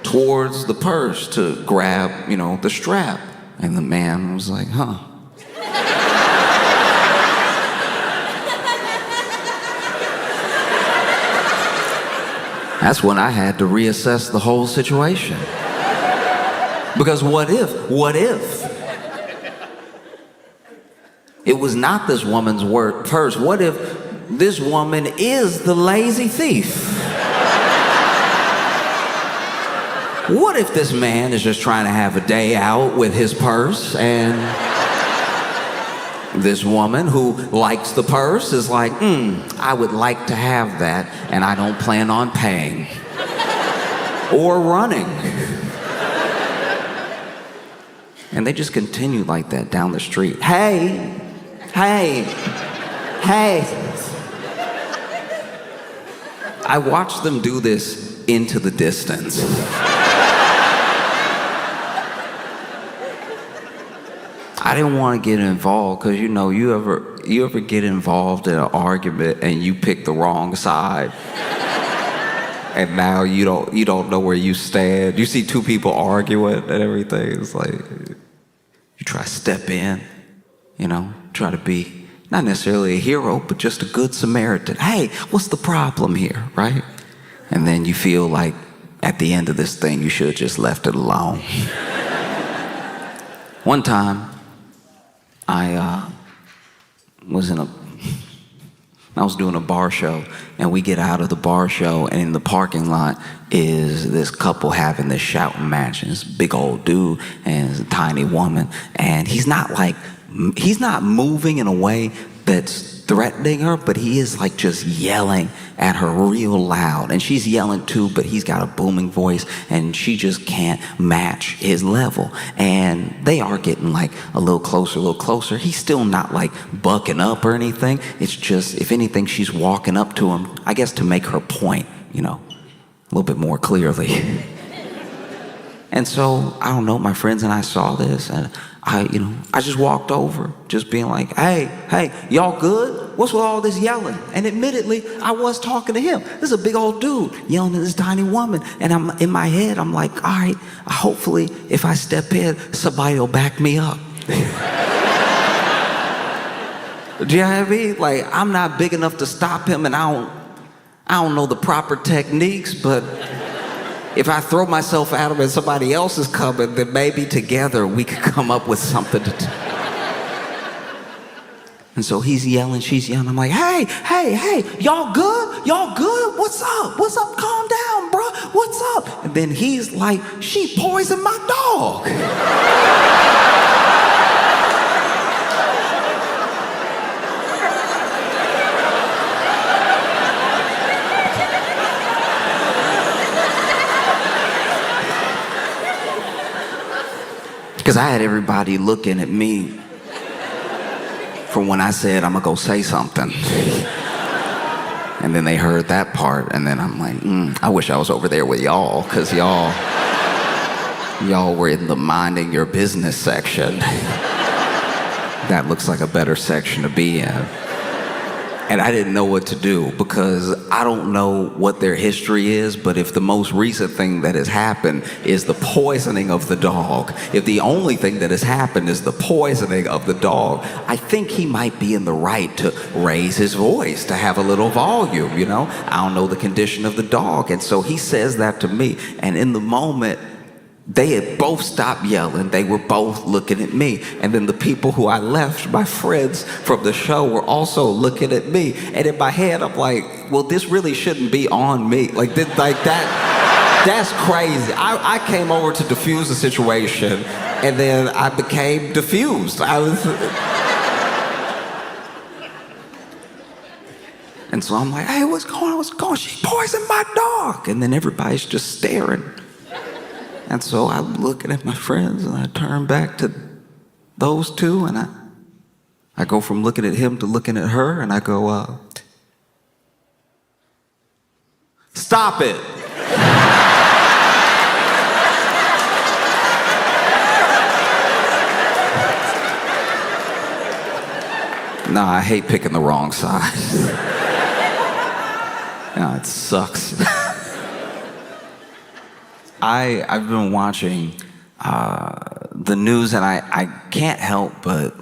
towards the purse to grab, the strap. And the man was like, huh. That's when I had to reassess the whole situation. Because what if it was not this woman's purse? What if this woman is the lazy thief? What if this man is just trying to have a day out with his purse, and this woman who likes the purse is like, I would like to have that, and I don't plan on paying or running. And they just continue like that down the street. Hey. I watched them do this into the distance. I didn't want to get involved because you ever get involved in an argument and you pick the wrong side, and now you don't know where you stand. You see two people arguing and everything. It's like you try to step in, try to be not necessarily a hero, but just a good Samaritan. Hey, what's the problem here, right? And then you feel like at the end of this thing you should have just left it alone. One time, I was doing a bar show, and we get out of the bar show, and in the parking lot is this couple having this shouting match, and this big old dude and this tiny woman, and he's not moving in a way that's threatening her, but he is like just yelling at her real loud, and she's yelling too, but he's got a booming voice, and she just can't match his level. And they are getting like a little closer. He's still not like bucking up or anything. It's just, if anything, she's walking up to him, I guess to make her point, a little bit more clearly. And so, I don't know, my friends and I saw this, and I just walked over, just being like, hey, y'all good? What's with all this yelling? And admittedly, I was talking to him. This is a big old dude yelling at this tiny woman. And I'm in my head, I'm like, all right, hopefully if I step in, somebody will back me up. Do you know what I mean? Like, I'm not big enough to stop him, and I don't know the proper techniques, but if I throw myself at him and somebody else is coming, then maybe together we could come up with something to do. And so he's yelling, she's yelling. I'm like, hey, y'all good? Y'all good? What's up? What's up? Calm down, bro. What's up? And then he's like, she poisoned my dog. Because I had everybody looking at me from when I said, I'm going to go say something. And then they heard that part, and then I'm like, I wish I was over there with y'all, because y'all were in the minding your business section. That looks like a better section to be in. And I didn't know what to do because I don't know what their history is, but if the most recent thing that has happened is the poisoning of the dog, if the only thing that has happened is the poisoning of the dog, I think he might be in the right to raise his voice, to have a little volume, you know? I don't know the condition of the dog. And so he says that to me, and in the moment, they had both stopped yelling. They were both looking at me. And then the people who I left, my friends from the show, were also looking at me. And in my head, I'm like, well, this really shouldn't be on me. Like that's crazy. I came over to diffuse the situation, and then I became diffused. And so I'm like, hey, what's going on? What's going on? She poisoned my dog. And then everybody's just staring. And so I'm looking at my friends, and I turn back to those two, and I go from looking at him to looking at her, and I go, stop it. Nah, I hate picking the wrong side. Nah, it sucks. I've been watching the news, and I can't help but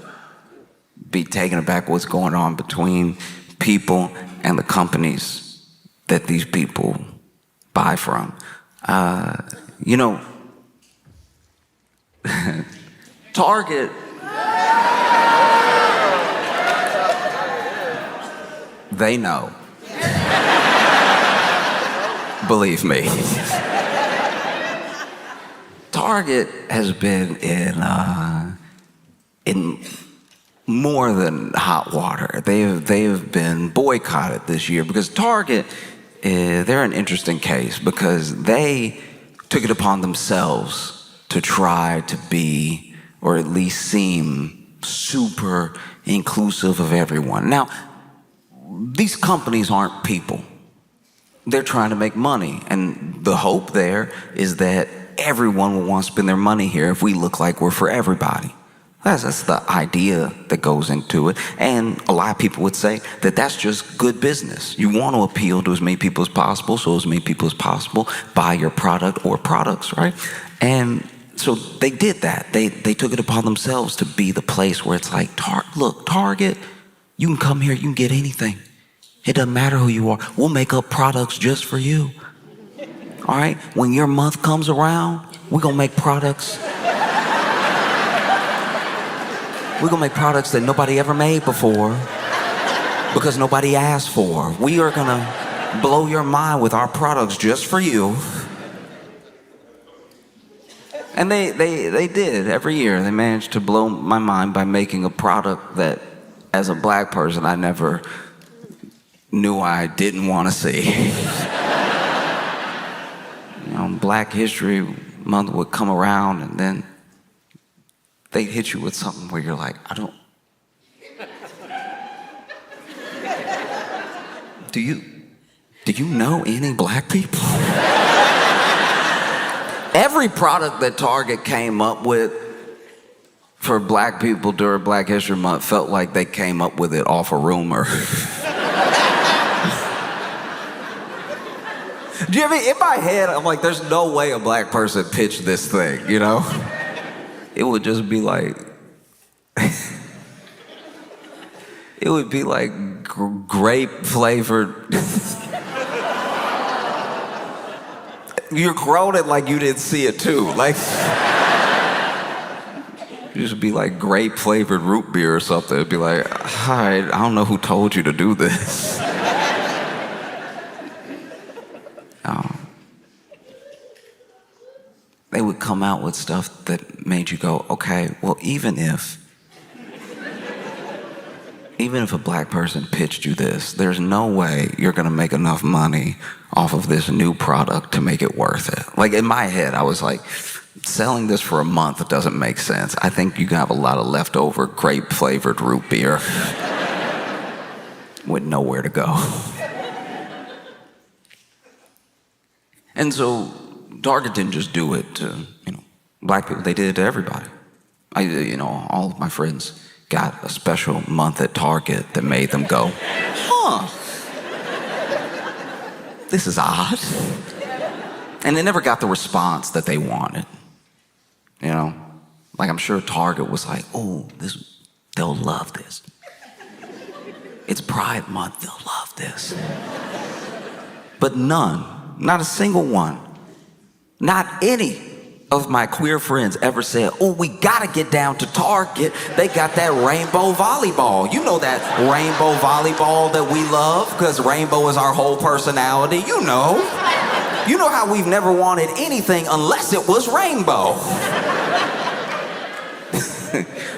be taken aback what's going on between people and the companies that these people buy from. You know, Target, they know. Believe me. Target has been in more than hot water. They have been boycotted this year because Target, they're an interesting case because they took it upon themselves to try to be, or at least seem, super inclusive of everyone. Now, these companies aren't people. They're trying to make money, and the hope there is that everyone will want to spend their money here if we look like we're for everybody. That's the idea that goes into it. And a lot of people would say that that's just good business. You want to appeal to as many people as possible, so as many people as possible buy your product or products, right? And so they did that. They took it upon themselves to be the place where it's like, look, Target, you can come here, you can get anything. It doesn't matter who you are. We'll make up products just for you. All right? When your month comes around, we're going to make products. We're going to make products that nobody ever made before because nobody asked for. We are going to blow your mind with our products just for you. And they did every year. They managed to blow my mind by making a product that, as a black person, I never knew I didn't want to see. Black History Month would come around, and then they'd hit you with something where you're like, do you know any black people? Every product that Target came up with for black people during Black History Month felt like they came up with it off a rumor. Do you ever, in my head, I'm like, there's no way a black person pitched this thing, you know? It would just be like, it would be like grape flavored. You're groaning like you didn't see it too. Like, it just be like grape flavored root beer or something. It'd be like, hi, I don't know who told you to do this. They would come out with stuff that made you go, okay, well, even if a black person pitched you this, there's no way you're gonna make enough money off of this new product to make it worth it. Like, in my head, I was like, selling this for a month, it doesn't make sense. I think you can have a lot of leftover grape flavored root beer with nowhere to go. And so Target didn't just do it to, black people. They did it to everybody. All of my friends got a special month at Target that made them go, huh, this is odd. And they never got the response that they wanted. You know, like I'm sure Target was like, oh, they'll love this. It's Pride Month, they'll love this. But none, not a single one, not any of my queer friends ever said, oh, we gotta get down to Target. They got that rainbow volleyball. You know that rainbow volleyball that we love, because rainbow is our whole personality, you know. You know how we've never wanted anything unless it was rainbow.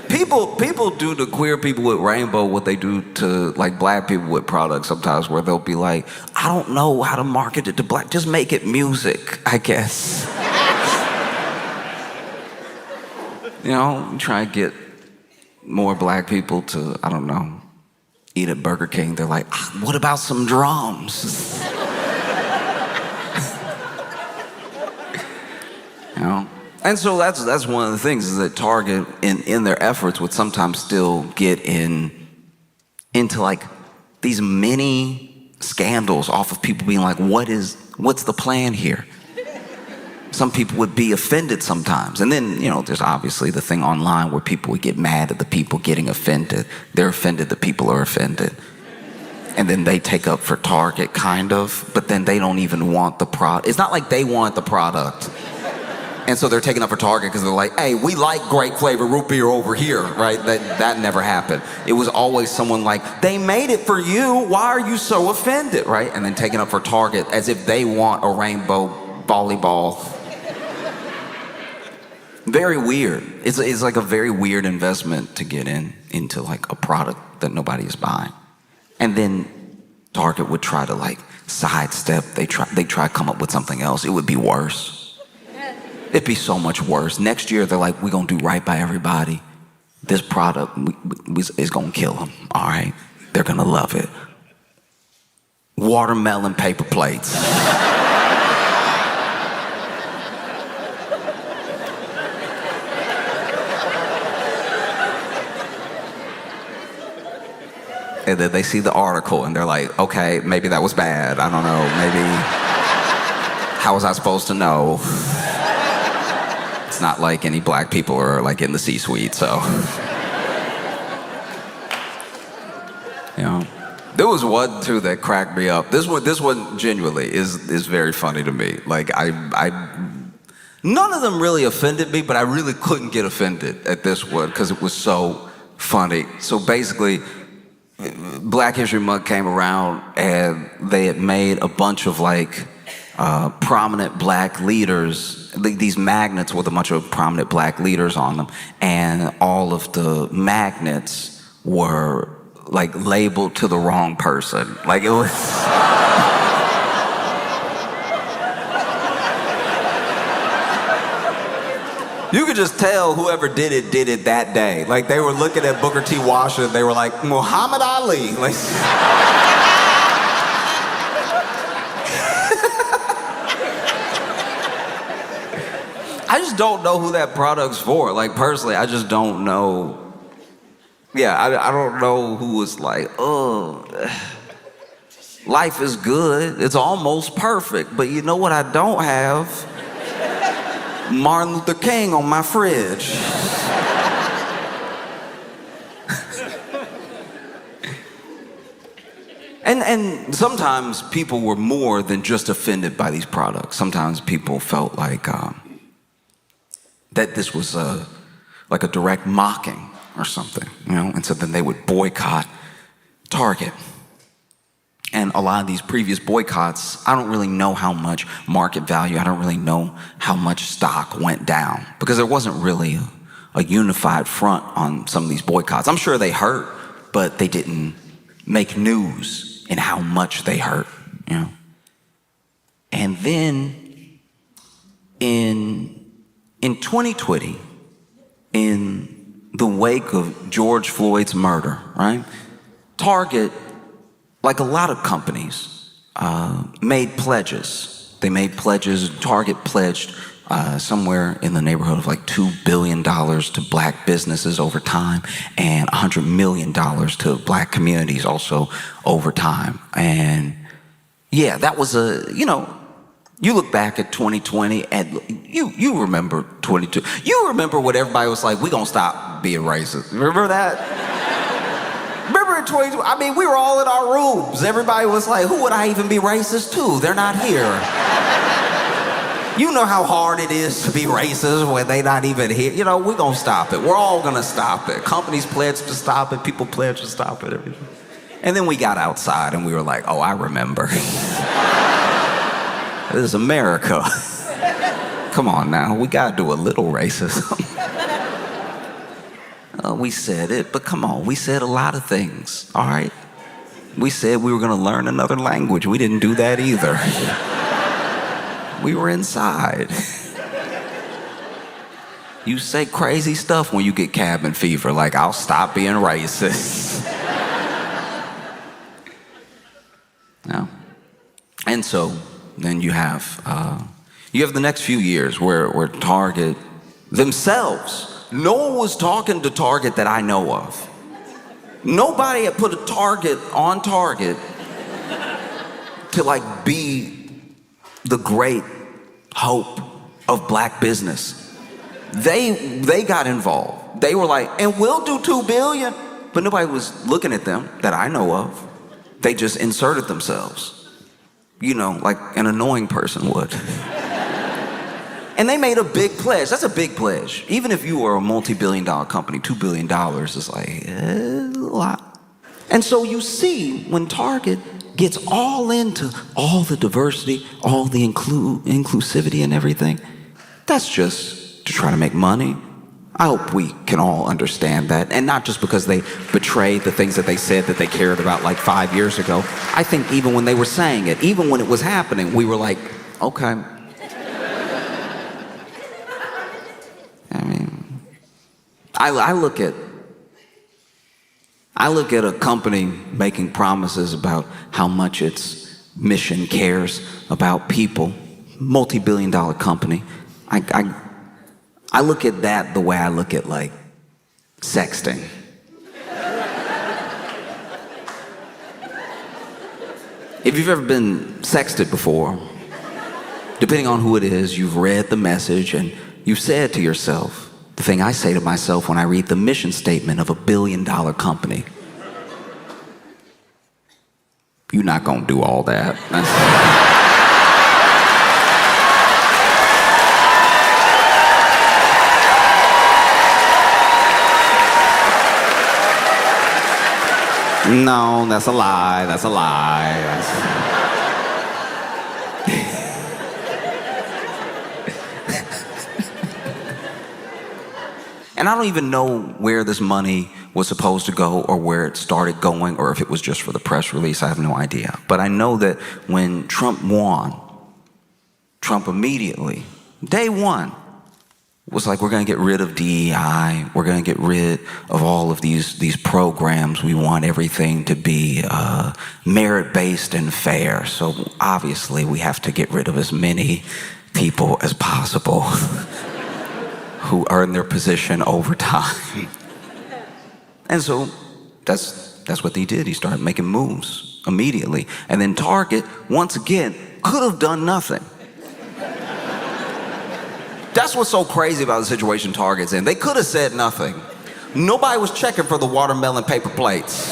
People do to queer people with rainbow what they do to like black people with products sometimes, where they'll be like, I don't know how to market it to black, just make it music, I guess. You know, try to get more black people to, I don't know, eat at Burger King. They're like, what about some drums? You know? And so that's one of the things, is that Target in their efforts would sometimes still get into like these mini scandals off of people being like, what's the plan here? Some people would be offended sometimes. And then, you know, there's obviously the thing online where people would get mad at the people getting offended. They're offended, the people are offended. And then they take up for Target, kind of, but then they don't even want the product. It's not like they want the product. And so they're taking up for Target because they're like, hey, we like grape flavor root beer over here, right? That never happened. It was always someone like, they made it for you, why are you so offended, right? And then taking up for Target as if they want a rainbow volleyball. Very weird. It's like a very weird investment to get into like a product that nobody is buying. And then Target would try to like sidestep, they try to come up with something else. It would be worse. It'd be so much worse. Next year, they're like, we're going to do right by everybody. This product is going to kill them, all right? They're going to love it. Watermelon paper plates. And then they see the article, and they're like, okay, maybe that was bad. I don't know. Maybe, how was I supposed to know? It's not like any black people are like in the C-suite, so. You know, there was one too that cracked me up. This one genuinely is very funny to me. Like none of them really offended me, but I really couldn't get offended at this one because it was so funny. So basically, Black History Month came around and they had made a bunch of like prominent black leaders, these magnets with a bunch of prominent black leaders on them, and all of the magnets were like labeled to the wrong person. Like it was you could just tell whoever did it that day. Like they were looking at Booker T. Washington, they were like, Muhammad Ali. Like I just don't know who that product's for. Like personally, I just don't know. Yeah, I don't know who was like, oh, life is good. It's almost perfect. But you know what I don't have? Martin Luther King on my fridge. And sometimes people were more than just offended by these products. Sometimes people felt like that this was like a direct mocking or something, you know? And so then they would boycott Target. And a lot of these previous boycotts, I don't really know how much market value, I don't really know how much stock went down, because there wasn't really a unified front on some of these boycotts. I'm sure they hurt, but they didn't make news in how much they hurt, you know? And then in 2020, in the wake of George Floyd's murder, right? Target, like a lot of companies, made pledges. They made pledges. Target pledged somewhere in the neighborhood of like $2 billion to black businesses over time, and $100 million to black communities also over time. And yeah, that was you look back at 2020 and you remember 22. You remember what everybody was like, we gonna stop being racist. Remember that? Remember in 2020, I mean, we were all in our rooms. Everybody was like, who would I even be racist to? They're not here. You know how hard it is to be racist when they not even here. We're gonna stop it. We're all gonna stop it. Companies pledge to stop it. People pledge to stop it. Everything. And then we got outside and we were like, oh, I remember. This is America. Come on now, we gotta do a little racism. We said it, but come on, we said a lot of things, all right? We said we were gonna learn another language. We didn't do that either. We were inside. You say crazy stuff when you get cabin fever, like, I'll stop being racist. No. And so then you have the next few years where Target themselves, no one was talking to Target that I know of. Nobody had put a target on Target to like be the great hope of black business. They got involved. They were like, and we'll do $2 billion, but nobody was looking at them that I know of. They just inserted themselves, like an annoying person would. And they made a big pledge. That's a big pledge. Even if you were a multi-billion-dollar company, $2 billion is like a lot. And so you see when Target gets all into all the diversity, all the inclusivity and everything, that's just to try to make money. I hope we can all understand that. And not just because they betrayed the things that they said that they cared about like 5 years ago. I think even when they were saying it, even when it was happening, we were like, okay. I mean, I look at a company making promises about how much its mission cares about people, multi-billion-dollar company. I look at that the way I look at like sexting. If you've ever been sexted before, depending on who it is, you've read the message and you've said to yourself, the thing I say to myself when I read the mission statement of $1 billion company, you're not gonna do all that. No, that's a lie, that's a lie. And I don't even know where this money was supposed to go or where it started going or if it was just for the press release. I have no idea. But I know that when Trump won, Trump immediately, day one, was like, we're gonna get rid of DEI, we're gonna get rid of all of these programs, we want everything to be merit-based and fair, so obviously we have to get rid of as many people as possible who earn their position over time. And so that's what he did. He started making moves immediately. And then Target, once again, could have done nothing. That's what's so crazy about the situation Target's in. They could have said nothing. Nobody was checking for the watermelon paper plates.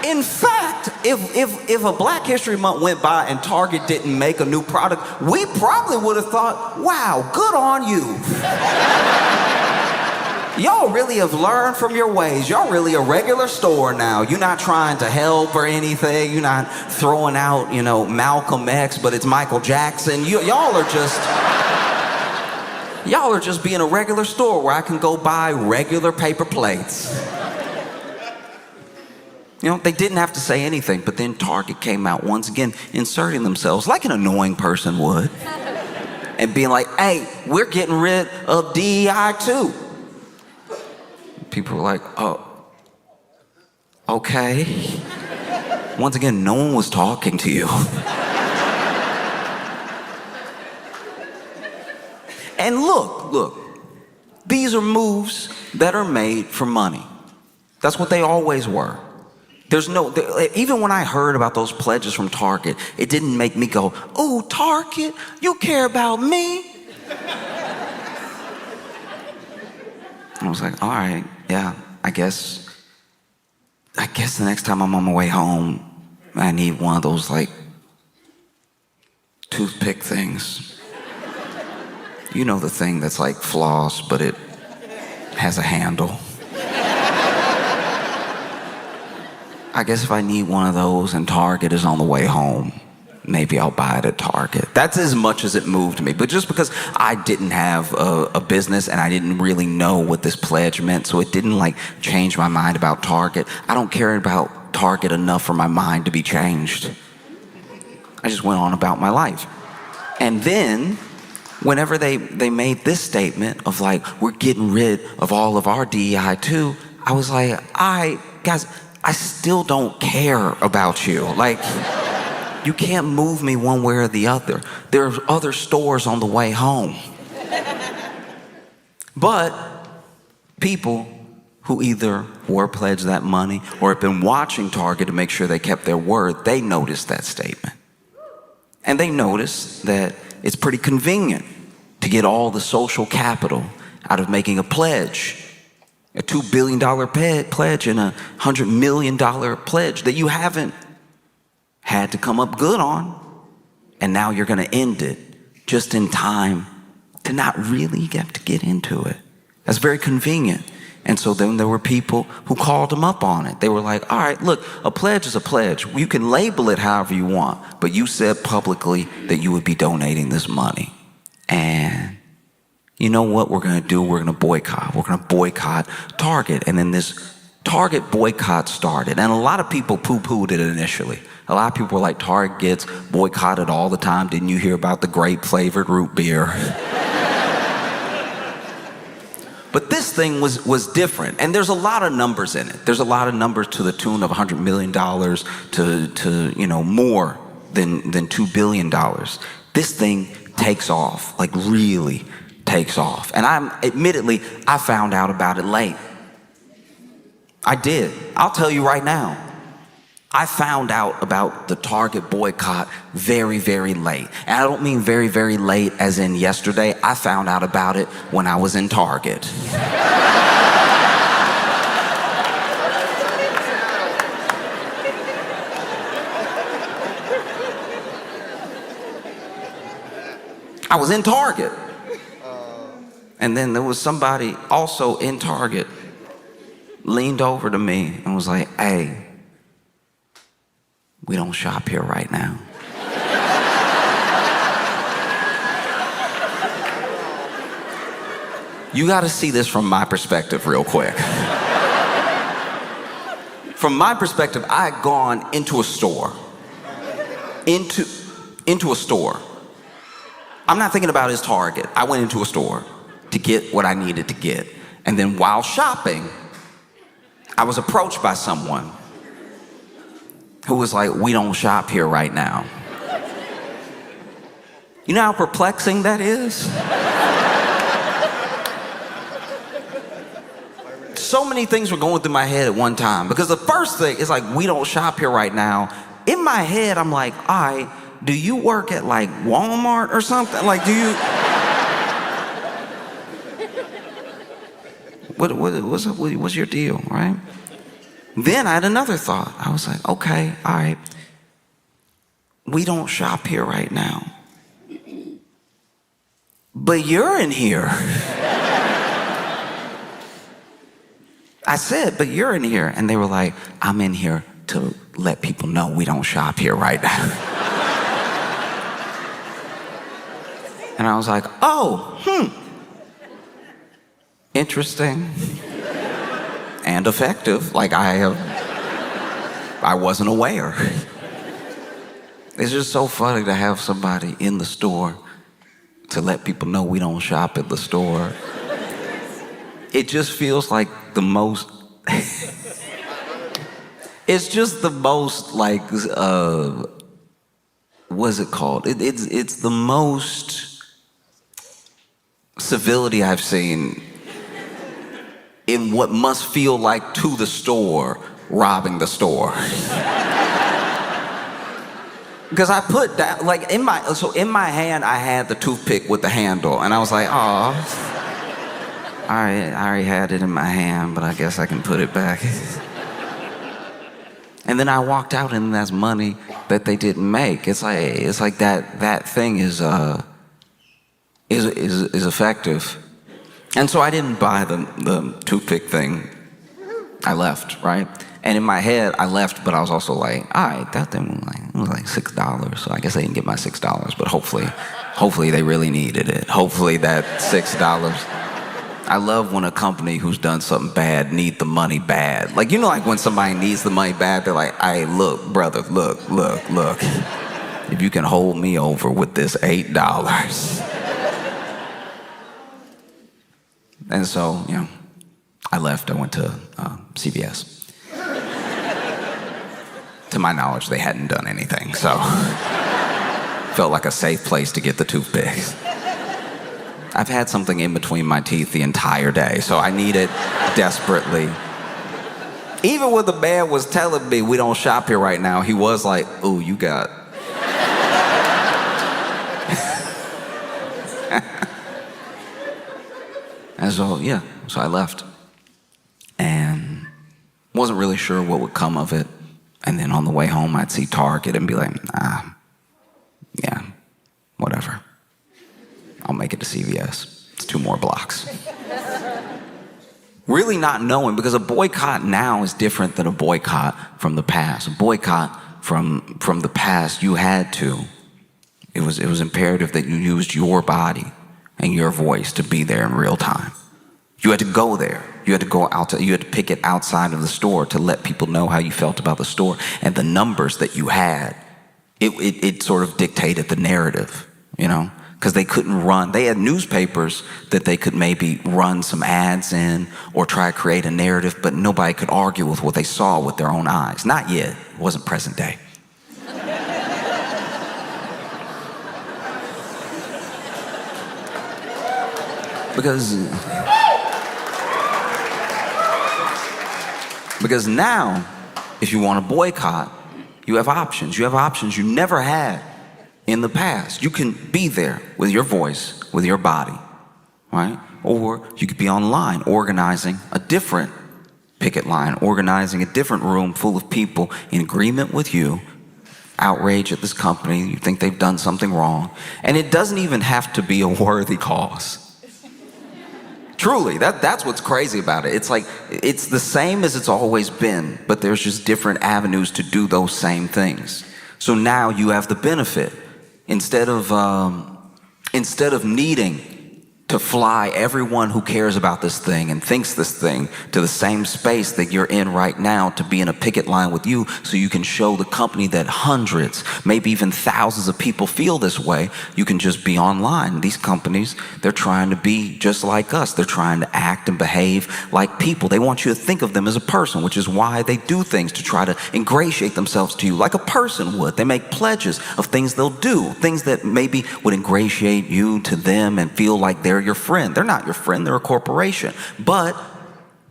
In fact, if a Black History Month went by and Target didn't make a new product, we probably would have thought, wow, good on you. Y'all really have learned from your ways. Y'all really a regular store now. You're not trying to help or anything. You're not throwing out, Malcolm X, but it's Michael Jackson. Y'all are just being a regular store where I can go buy regular paper plates. They didn't have to say anything, but then Target came out once again, inserting themselves like an annoying person would, and being like, hey, we're getting rid of DEI too. People were like, oh, okay. Once again, no one was talking to you. look. These are moves that are made for money. That's what they always were. Even when I heard about those pledges from Target, it didn't make me go, "Oh, Target, you care about me?" I was like, all right, yeah, I guess the next time I'm on my way home, I need one of those like toothpick things. You know, the thing that's like floss, but it has a handle. I guess if I need one of those and Target is on the way home, maybe I'll buy it at Target. That's as much as it moved me. But just because I didn't have a business and I didn't really know what this pledge meant, so it didn't like change my mind about Target. I don't care about Target enough for my mind to be changed. I just went on about my life. And then whenever they made this statement of like, we're getting rid of all of our DEI too, I was like, guys, I still don't care about you. Like, you can't move me one way or the other. There are other stores on the way home. But people who either were pledged that money or have been watching Target to make sure they kept their word, they noticed that statement. And they noticed that it's pretty convenient to get all the social capital out of making a pledge. A $2 billion pledge and a $100 million pledge that you haven't had to come up good on. And now you're going to end it just in time to not really get to get into it. That's very convenient. And so then there were people who called them up on it. They were like, all right, look, a pledge is a pledge. You can label it however you want, but you said publicly that you would be donating this money. And you know what we're going to do? We're going to boycott. We're going to boycott Target. And then this Target boycott started. And a lot of people poo-pooed it initially. A lot of people were like, Target gets boycotted all the time. Didn't you hear about the grape-flavored root beer? But this thing was different. And there's a lot of numbers in it. There's a lot of numbers to the tune of $100 million to more than $2 billion. This thing takes off, like really takes off. And I found out about it late. I did. I'll tell you right now. I found out about the Target boycott very, very late. And I don't mean very, very late as in yesterday. I found out about it when I was in Target. I was in Target. And then there was somebody also in Target leaned over to me and was like, hey, we don't shop here right now. You got to see this from my perspective real quick. From my perspective, I had gone into a store. Into a store. I'm not thinking about his Target. I went into a store to get what I needed to get. And then while shopping, I was approached by someone who was like, we don't shop here right now. You know how perplexing that is? So many things were going through my head at one time, because the first thing is like, we don't shop here right now. In my head, I'm like, all right, do you work at like Walmart or something? Like, do you? What's your deal, right? Then I had another thought. I was like, okay, all right. We don't shop here right now. But you're in here. I said, but you're in here. And they were like, I'm in here to let people know we don't shop here right now. And I was like, oh, interesting and effective. Like I wasn't aware. It's just so funny to have somebody in the store to let people know we don't shop at the store. It just feels like the most, it's just the most like, what's it called? It's the most civility I've seen in what must feel like to the store, robbing the store. Because I put down, like in my hand, I had the toothpick with the handle, and I was like, oh, I already had it in my hand, but I guess I can put it back. And then I walked out, and that's money that they didn't make. It's like that thing is effective. And so I didn't buy the toothpick thing. I left, right? And in my head, I left, but I was also like, all right, that thing was like $6, so I guess they didn't get my $6, but hopefully they really needed it. Hopefully that $6. I love when a company who's done something bad need the money bad. Like, you know, like when somebody needs the money bad, they're like, hey, look, brother, look. If you can hold me over with this $8. And so, you know, I left. I went to CVS. To my knowledge, they hadn't done anything, so felt like a safe place to get the toothpicks. I've had something in between my teeth the entire day, so I need it desperately. Even when the man was telling me we don't shop here right now, he was like, ooh, you got... And so, yeah, so I left. And wasn't really sure what would come of it. And then on the way home, I'd see Target and be like, yeah, whatever. I'll make it to CVS. It's 2 more blocks. Really not knowing, because a boycott now is different than a boycott from the past. A boycott from the past, you had to. It was imperative that you used your body and your voice to be there in real time. You had to go there. You had to go out. You had to pick it outside of the store to let people know how you felt about the store. And the numbers that you had, it sort of dictated the narrative, you know? Because they couldn't run. They had newspapers that they could maybe run some ads in or try to create a narrative, but nobody could argue with what they saw with their own eyes. Not yet. It wasn't present day. Because now, if you want to boycott, you have options. You have options you never had in the past. You can be there with your voice, with your body, right? Or you could be online organizing a different picket line, organizing a different room full of people in agreement with you, outrage at this company, you think they've done something wrong. And it doesn't even have to be a worthy cause. Truly, that's what's crazy about it. It's like, it's the same as it's always been, but there's just different avenues to do those same things. So now you have the benefit. Instead of needing to fly everyone who cares about this thing and thinks this thing to the same space that you're in right now to be in a picket line with you so you can show the company that hundreds, maybe even thousands of people feel this way, you can just be online. These companies, they're trying to be just like us. They're trying to act and behave like people. They want you to think of them as a person, which is why they do things to try to ingratiate themselves to you like a person would. They make pledges of things they'll do, things that maybe would ingratiate you to them and feel like they're your friend. They're not your friend, they're a corporation. But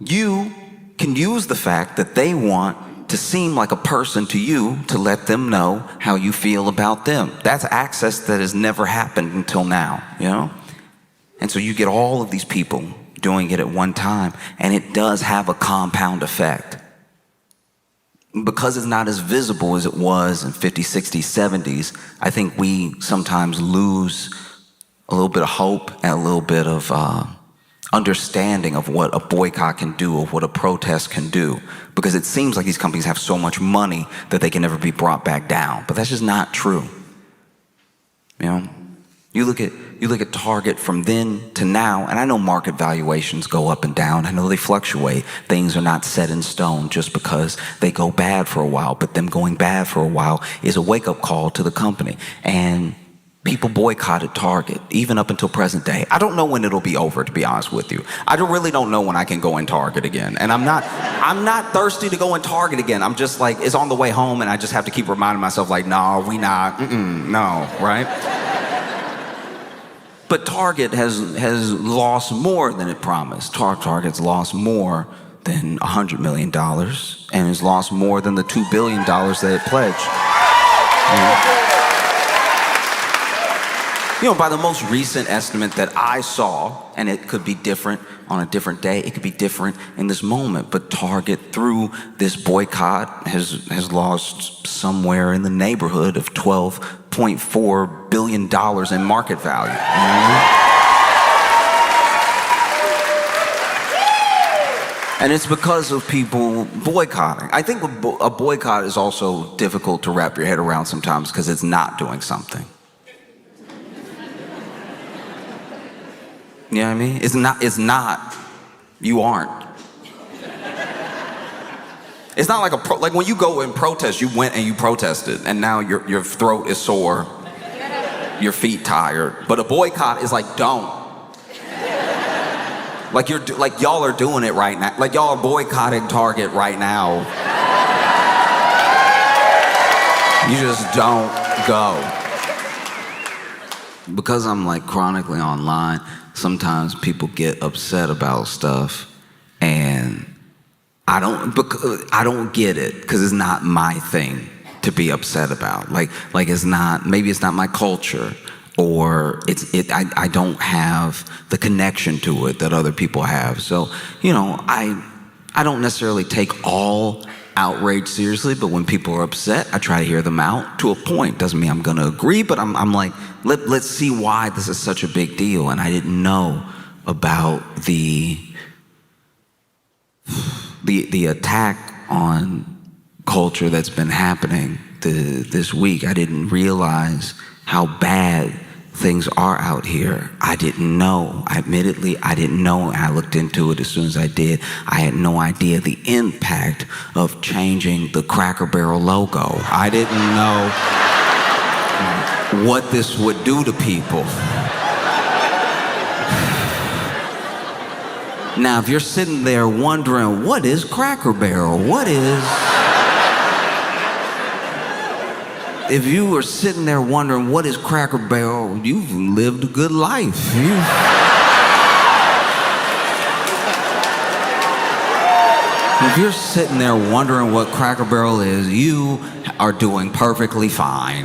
you can use the fact that they want to seem like a person to you to let them know how you feel about them. That's access that has never happened until now, you know? And so you get all of these people doing it at one time, and it does have a compound effect. Because it's not as visible as it was in 50s, 60s, 70s, I think we sometimes lose a little bit of hope and a little bit of understanding of what a boycott can do or what a protest can do, because it seems like these companies have so much money that they can never be brought back down. But that's just not true. You know, you look at Target from then to now, and I know market valuations go up and down. I know they fluctuate. Things are not set in stone just because they go bad for a while. But them going bad for a while is a wake-up call to the company. And people boycotted Target, even up until present day. I don't know when it'll be over, to be honest with you. I really don't know when I can go in Target again. And I'm not thirsty to go in Target again. I'm just like, it's on the way home, and I just have to keep reminding myself, like, no, we not, no, right? But Target has lost more than it promised. Target's lost more than $100 million and has lost more than the $2 billion that it pledged. By the most recent estimate that I saw, and it could be different on a different day, it could be different in this moment, but Target, through this boycott, has lost somewhere in the neighborhood of $12.4 billion in market value. And it's because of people boycotting. I think a boycott is also difficult to wrap your head around sometimes because it's not doing something. You know what I mean? It's not, you aren't. It's not like when you go and protest, you went and you protested, and now your throat is sore, your feet tired. But a boycott is like, don't. Like y'all are doing it right now. Like y'all are boycotting Target right now. You just don't go. Because I'm like chronically online, sometimes people get upset about stuff, and I don't get it because it's not my thing to be upset about. Like it's not, maybe it's not my culture, or I don't have the connection to it that other people have. So, I don't necessarily take all outrage seriously, but when people are upset, I try to hear them out to a point. Doesn't mean I'm gonna agree, but I'm like, let's see why this is such a big deal. And I didn't know about the attack on culture that's been happening this week. I didn't realize how bad things are out here. I didn't know. Admittedly, I didn't know. I looked into it as soon as I did. I had no idea the impact of changing the Cracker Barrel logo. I didn't know what this would do to people. Now, if you're sitting there wondering, what is Cracker Barrel? If you were sitting there wondering, what is Cracker Barrel? You've lived a good life. If you're sitting there wondering what Cracker Barrel is, you are doing perfectly fine.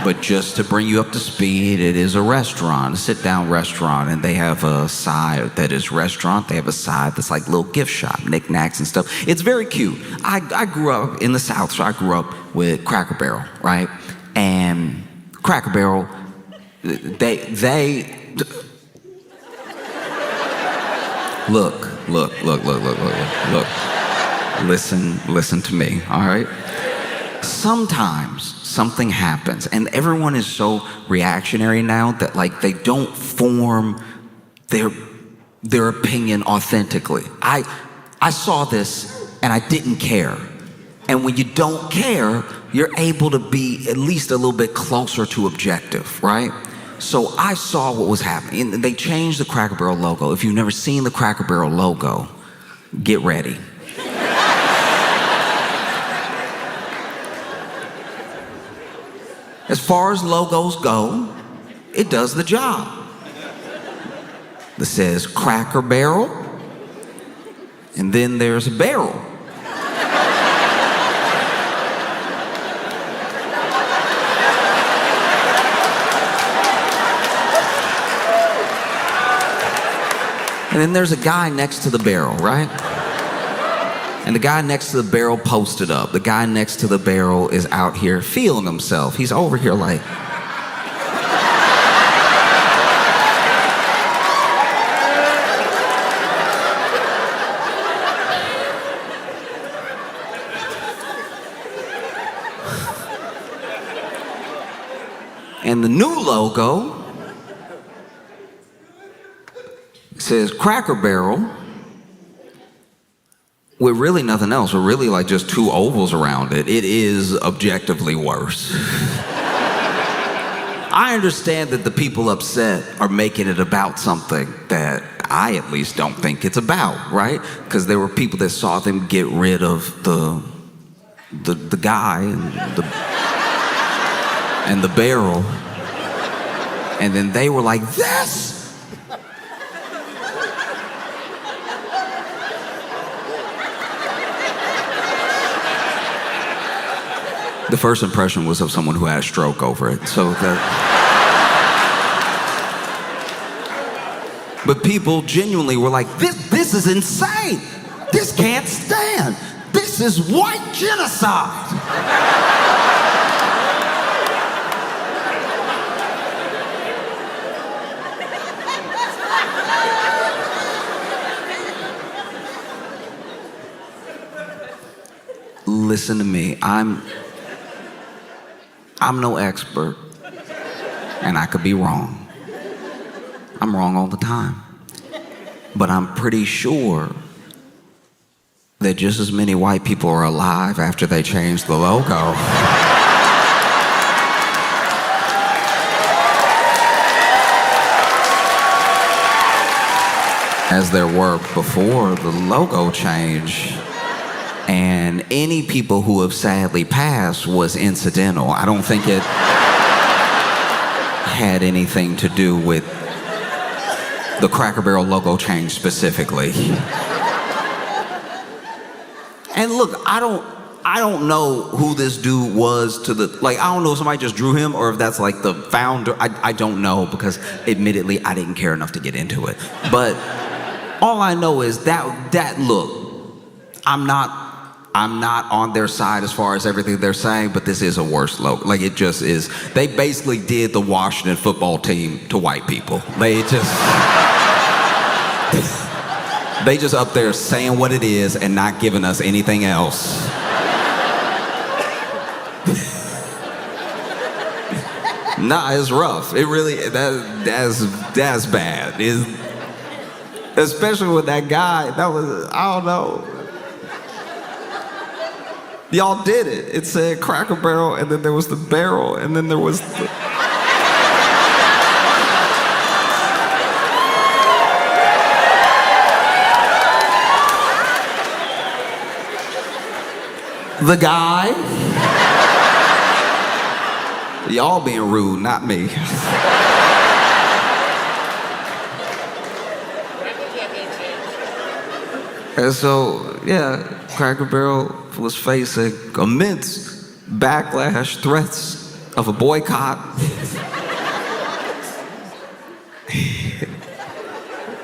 But just to bring you up to speed, it is a restaurant, a sit-down restaurant, and they have a side that is restaurant. They have a side that's like little gift shop, knickknacks and stuff. It's very cute. I grew up in the South, so I grew up with Cracker Barrel, right? And Cracker Barrel, they look. Listen to me, all right? Sometimes something happens, and everyone is so reactionary now that like they don't form their opinion authentically. I saw this and I didn't care. And when you don't care, you're able to be at least a little bit closer to objective, right? So I saw what was happening. And they changed the Cracker Barrel logo. If you've never seen the Cracker Barrel logo, get ready. As far as logos go, it does the job. It says Cracker Barrel, and then there's a barrel. And then there's a guy next to the barrel, right? And the guy next to the barrel posted up. The guy next to the barrel is out here feeling himself. He's over here like... And the new logo says Cracker Barrel with really nothing else, or really like just two ovals around it. It is objectively worse. I understand that the people upset are making it about something that I at least don't think it's about, right? Because there were people that saw them get rid of the guy and the barrel. And then they were like, this. The first impression was of someone who had a stroke over it. But people genuinely were like, this is insane. This can't stand. This is white genocide. Listen to me. I'm no expert, and I could be wrong. I'm wrong all the time. But I'm pretty sure that just as many white people are alive after they changed the logo as there were before the logo change. And any people who have sadly passed was incidental. I don't think it had anything to do with the Cracker Barrel logo change specifically. And look, I don't know who this dude was I don't know if somebody just drew him or if that's like the founder. I don't know, because admittedly I didn't care enough to get into it. But all I know is that look, I'm not on their side as far as everything they're saying, but this is a worse logo. Like, it just is. They basically did the Washington football team to white people. They just up there saying what it is and not giving us anything else. Nah, it's rough. It really, that's bad. Especially with that guy, I don't know. Y'all did it. It said Cracker Barrel, and then there was the barrel, and then there was the guy. Y'all being rude, not me. And so, yeah, Cracker Barrel was facing immense backlash, threats of a boycott.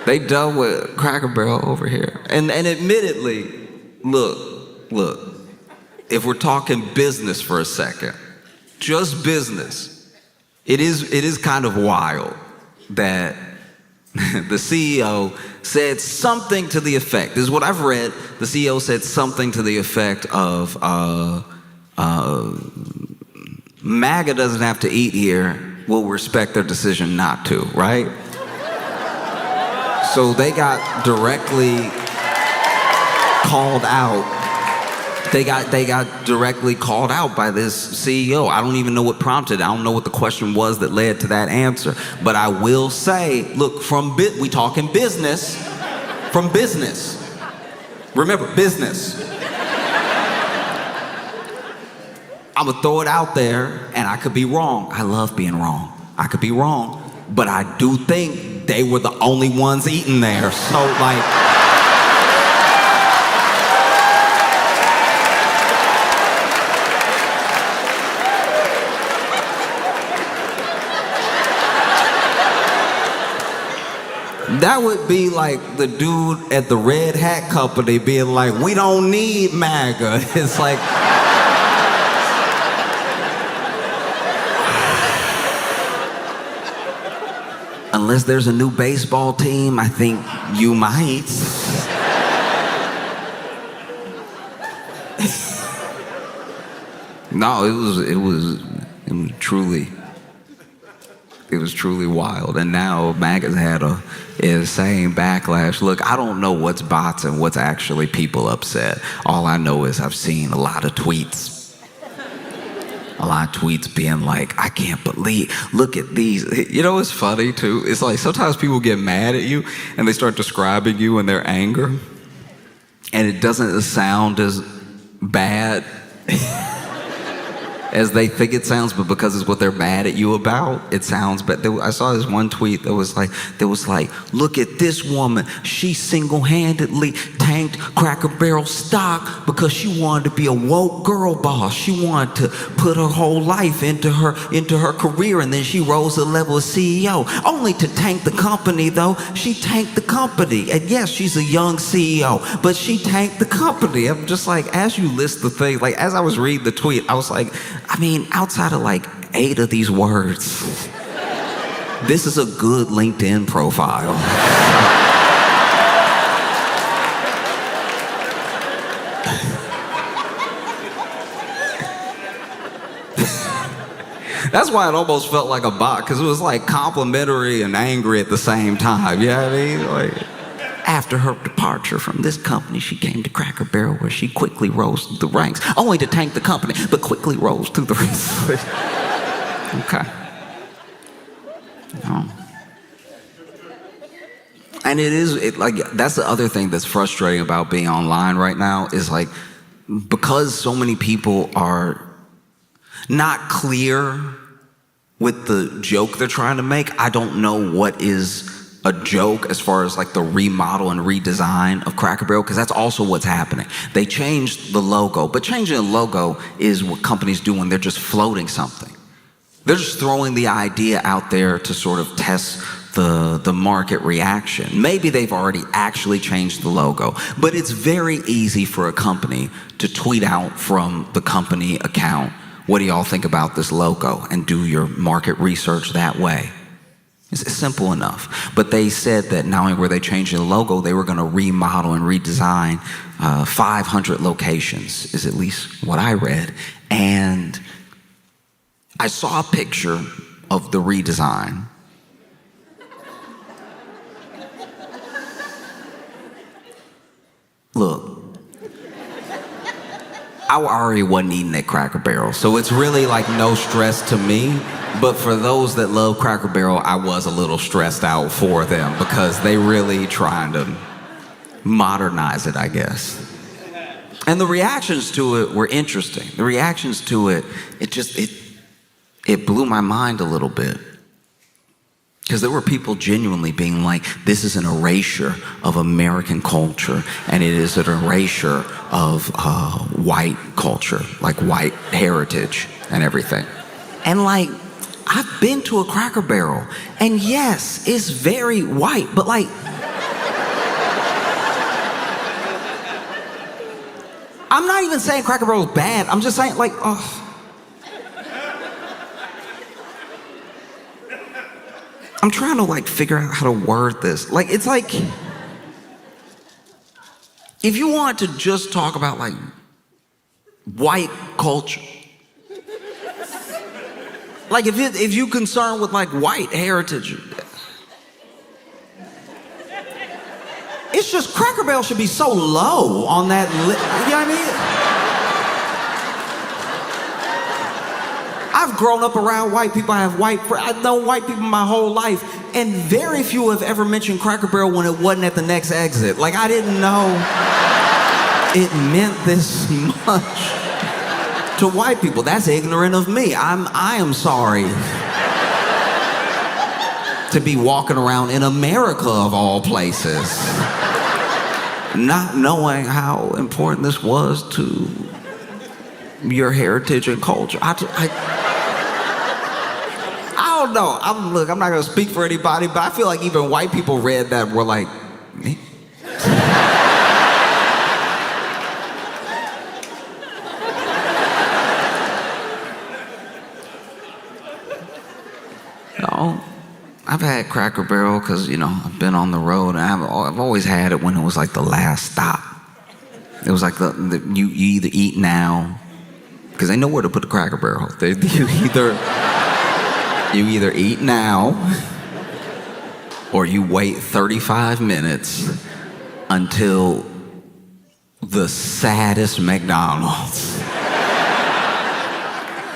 They done with Cracker Barrel over here. And admittedly, look, if we're talking business for a second, just business, it is kind of wild that the CEO said something to the effect, this is what I've read, the CEO said something to the effect of, MAGA doesn't have to eat here, we'll respect their decision not to, right? So they got directly called out. They got directly called out by this CEO. I don't even know what prompted it. I don't know what the question was that led to that answer. But I will say, look, we talking business, from business. Remember, business. I'm gonna throw it out there, and I could be wrong. I love being wrong. I could be wrong, but I do think they were the only ones eating there. So, like, that would be like the dude at the Red Hat Company being like, we don't need MAGA. It's like, unless there's a new baseball team, I think you might. No, it was truly wild. And now MAGA's had a insane backlash. Look, I don't know what's bots and what's actually people upset. All I know is I've seen a lot of tweets. A lot of tweets being like, I can't believe, look at these. You know what's funny too? It's like sometimes people get mad at you and they start describing you in their anger. And it doesn't sound as bad as they think it sounds, but because it's what they're mad at you about, it sounds bad. I saw this one tweet that was like, look at this woman. She single-handedly tanked Cracker Barrel stock because she wanted to be a woke girl boss. She wanted to put her whole life into her career, and then she rose to the level of CEO, only to tank the company, though. She tanked the company. And yes, she's a young CEO, but she tanked the company. I'm just like, as you list the things, like as I was reading the tweet, I was like, I mean, outside of like 8 of these words, this is a good LinkedIn profile. That's why it almost felt like a bot, because it was like complimentary and angry at the same time. You know what I mean? Like, after her departure from this company, she came to Cracker Barrel, where she quickly rose through the ranks, only to tank the company, but quickly rose through the ranks. Okay. No. And like, that's the other thing that's frustrating about being online right now, is like, because so many people are not clear with the joke they're trying to make, I don't know what is a joke as far as like the remodel and redesign of Cracker Barrel, because that's also what's happening. They changed the logo, but changing the logo is what companies do when they're just floating something. They're just throwing the idea out there to sort of test the market reaction. Maybe they've already actually changed the logo, but it's very easy for a company to tweet out from the company account, what do y'all think about this logo? And do your market research that way. It's simple enough. But they said that not only were they changing the logo, they were going to remodel and redesign 500 locations, is at least what I read. And I saw a picture of the redesign. Look, I already wasn't eating at Cracker Barrel, so it's really like no stress to me. But for those that love Cracker Barrel, I was a little stressed out for them, because they really trying to modernize it, I guess. And the reactions to it were interesting. The reactions to it, it blew my mind a little bit. Because there were people genuinely being like, this is an erasure of American culture, and it is an erasure of white culture, like white heritage and everything. And like, I've been to a Cracker Barrel, and yes, it's very white, but like, I'm not even saying Cracker Barrel is bad. I'm just saying, like, I'm trying to like figure out how to word this. Like, it's like, if you want to just talk about like white culture, like if you're concerned with like white heritage, it's just Cracker Barrel should be so low on that you know what I mean? I've grown up around white people. I've known white people my whole life, and very few have ever mentioned Cracker Barrel when it wasn't at the next exit. Like, I didn't know it meant this much to white people. That's ignorant of me. I am sorry to be walking around in America, of all places, not knowing how important this was to your heritage and culture. I don't know. I'm not going to speak for anybody, but I feel like even white people read that and were like, me? No, I've had Cracker Barrel because, you know, I've been on the road, and I've always had it when it was like the last stop. It was like you either eat now, because they know where to put the Cracker Barrel. You either eat now, or you wait 35 minutes until the saddest McDonald's.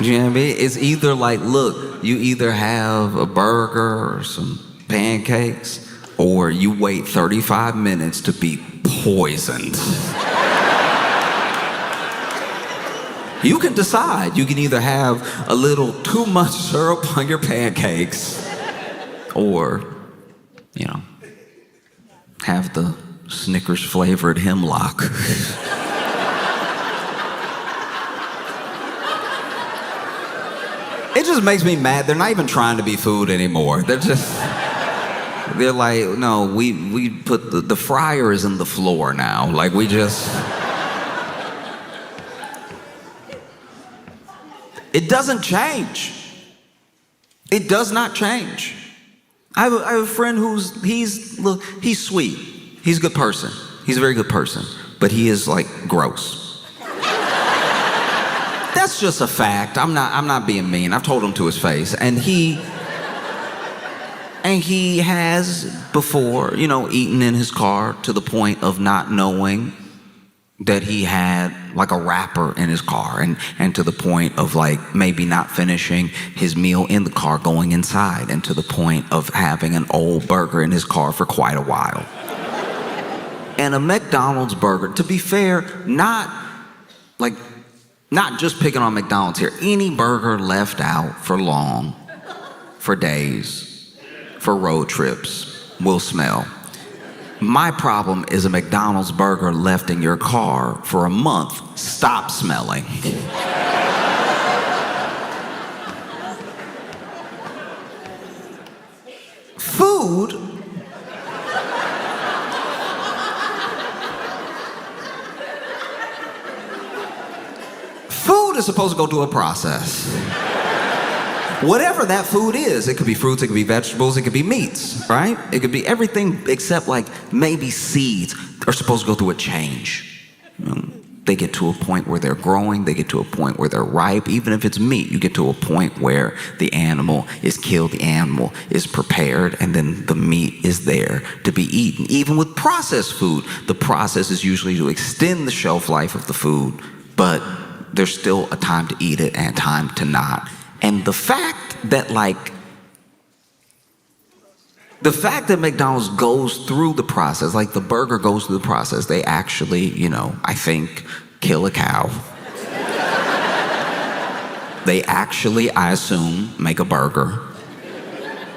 You know what I mean? It's either like, look, you either have a burger or some pancakes, or you wait 35 minutes to be poisoned. You can decide. You can either have a little too much syrup on your pancakes or, you know, have the Snickers flavored hemlock. It just makes me mad. They're not even trying to be food anymore. They're like, no, we put the fryer is in the floor now. Like we just. It doesn't change. It does not change. I have a friend he's sweet. He's a good person. He's a very good person. But he is like gross. That's just a fact. I'm not being mean. I've told him to his face. And he has before, eaten in his car to the point of not knowing that he had like a wrapper in his car, and to the point of like maybe not finishing his meal in the car, going inside, and to the point of having an old burger in his car for quite a while. And a McDonald's burger, to be fair, not just picking on McDonald's here, any burger left out for long, for days, for road trips will smell. My problem is a McDonald's burger left in your car for a month. Stop smelling. Food is supposed to go through a process. Whatever that food is, it could be fruits, it could be vegetables, it could be meats, right? It could be everything except like maybe seeds are supposed to go through a change. They get to a point where they're growing, they get to a point where they're ripe. Even if it's meat, you get to a point where the animal is killed, the animal is prepared, and then the meat is there to be eaten. Even with processed food, the process is usually to extend the shelf life of the food, but there's still a time to eat it and a time to not. And the fact that McDonald's goes through the process, like the burger goes through the process, they actually, I think, kill a cow. They actually, I assume, make a burger.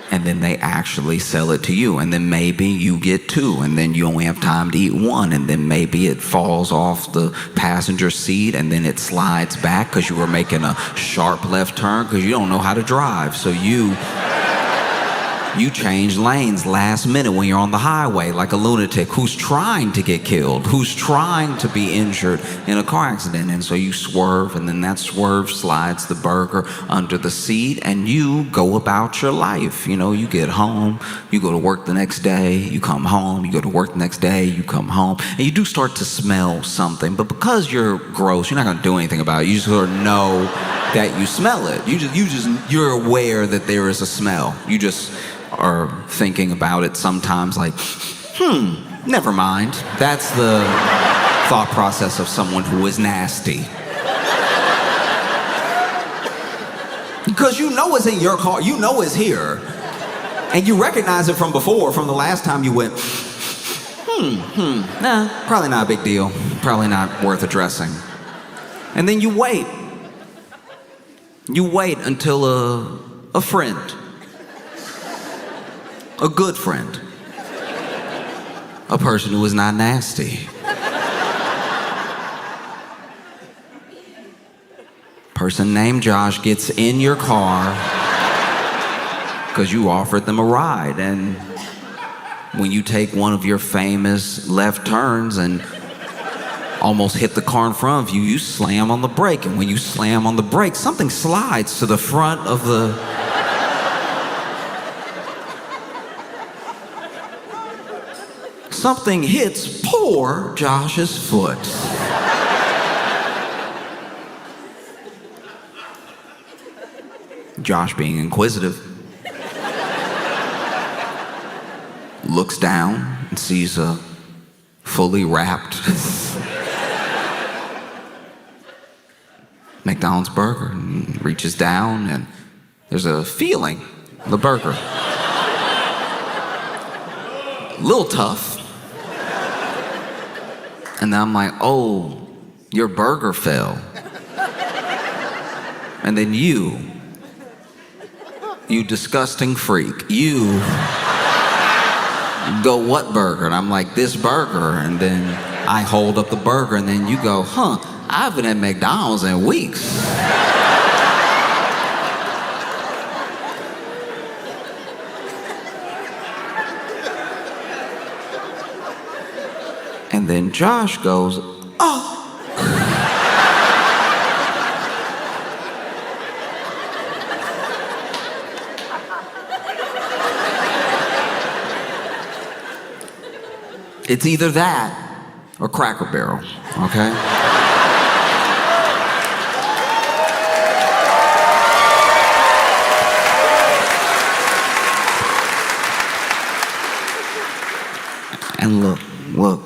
And then they actually sell it to you. And then maybe you get two, and then you only have time to eat one. And then maybe it falls off the passenger seat, and then it slides back because you were making a sharp left turn because you don't know how to drive. So you change lanes last minute when you're on the highway like a lunatic who's trying to get killed, who's trying to be injured in a car accident. And so you swerve, and then that swerve slides the burger under the seat, and you go about your life. You get home, you go to work the next day, you come home, you go to work the next day, you come home, and you do start to smell something. But because you're gross, you're not going to do anything about it. You just sort of know that you smell it. You're aware that there is a smell. You just are thinking about it sometimes like, never mind. That's the thought process of someone who is nasty. Because it's in your car, it's here. And you recognize it from before, from the last time you went, probably not a big deal. Probably not worth addressing. And then you wait. You wait until a friend, a good friend, a person who is not nasty, person named Josh gets in your car because you offered them a ride. And when you take one of your famous left turns and almost hit the car in front of you, you slam on the brake. And when you slam on the brake, something slides to the front of the something hits poor Josh's foot. Josh, being inquisitive, looks down and sees a fully wrapped McDonald's burger, and reaches down, and there's a feeling in the burger. A little tough. And then I'm like, oh, your burger fell. And then you disgusting freak, you go, what burger? And I'm like, this burger. And then I hold up the burger, and then you go, I haven't had McDonald's in weeks. And then Josh goes, oh. It's either that or Cracker Barrel, okay? And look,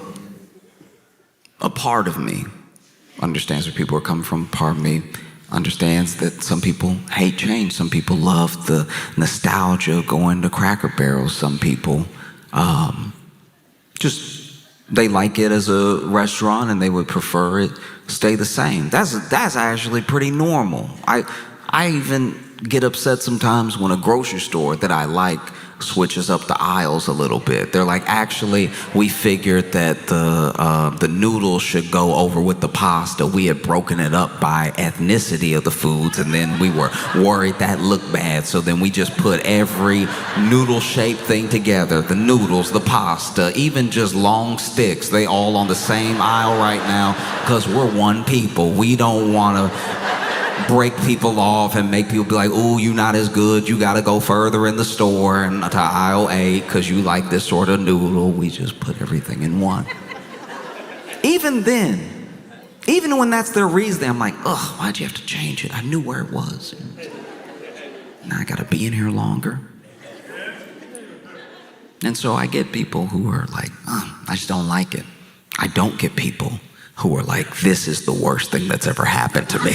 a part of me understands where people are coming from. Part of me understands that some people hate change. Some people love the nostalgia of going to Cracker Barrel. Some people they like it as a restaurant and they would prefer it stay the same. That's actually pretty normal. I even get upset sometimes when a grocery store that I like switches up the aisles a little bit. They're like, actually, we figured that the noodles should go over with the pasta. We had broken it up by ethnicity of the foods, and then we were worried that looked bad. So then we just put every noodle-shaped thing together, the noodles, the pasta, even just long sticks, they all on the same aisle right now, because we're one people. We don't want to break people off and make people be like, ooh, you're not as good, you gotta go further in the store and to aisle 8 because you like this sort of noodle. We just put everything in one. Even then, even when that's their reason, I'm like, ugh, why'd you have to change it? I knew where it was. Now I gotta be in here longer. And so I get people who are like, I just don't like it. I don't get people who are like, this is the worst thing that's ever happened to me.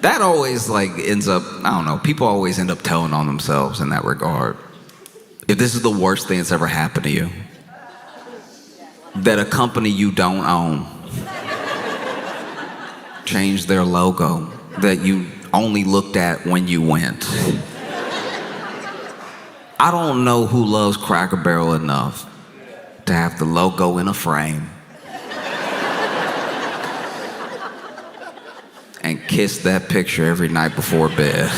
That always ends up, I don't know, people always end up telling on themselves in that regard. If this is the worst thing that's ever happened to you, that a company you don't own changed their logo that you only looked at when you went. I don't know who loves Cracker Barrel enough to have the logo in a frame and kiss that picture every night before bed.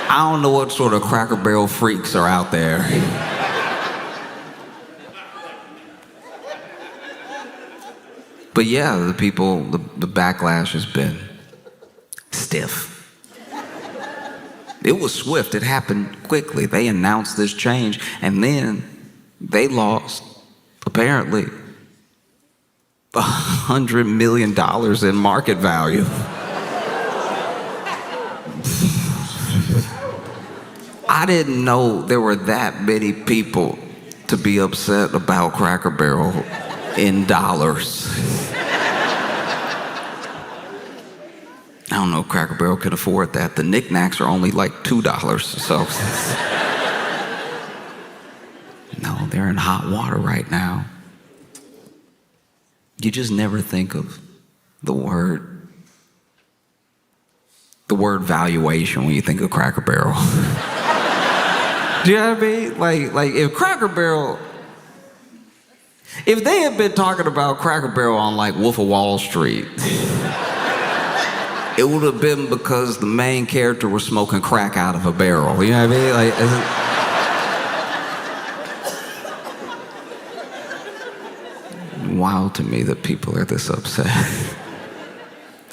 I don't know what sort of Cracker Barrel freaks are out there. But yeah, the backlash has been stiff. It was swift, it happened quickly. They announced this change, and then they lost, apparently, $100 million in market value. I didn't know there were that many people to be upset about Cracker Barrel in dollars. I don't know if Cracker Barrel can afford that. The knickknacks are only like $2, so. No, they're in hot water right now. You just never think of the word valuation when you think of Cracker Barrel. Do you know what I mean? Like if Cracker Barrel, if they had been talking about Cracker Barrel on like Wolf of Wall Street, it would have been because the main character was smoking crack out of a barrel. You know what I mean? Wild to me that people are this upset.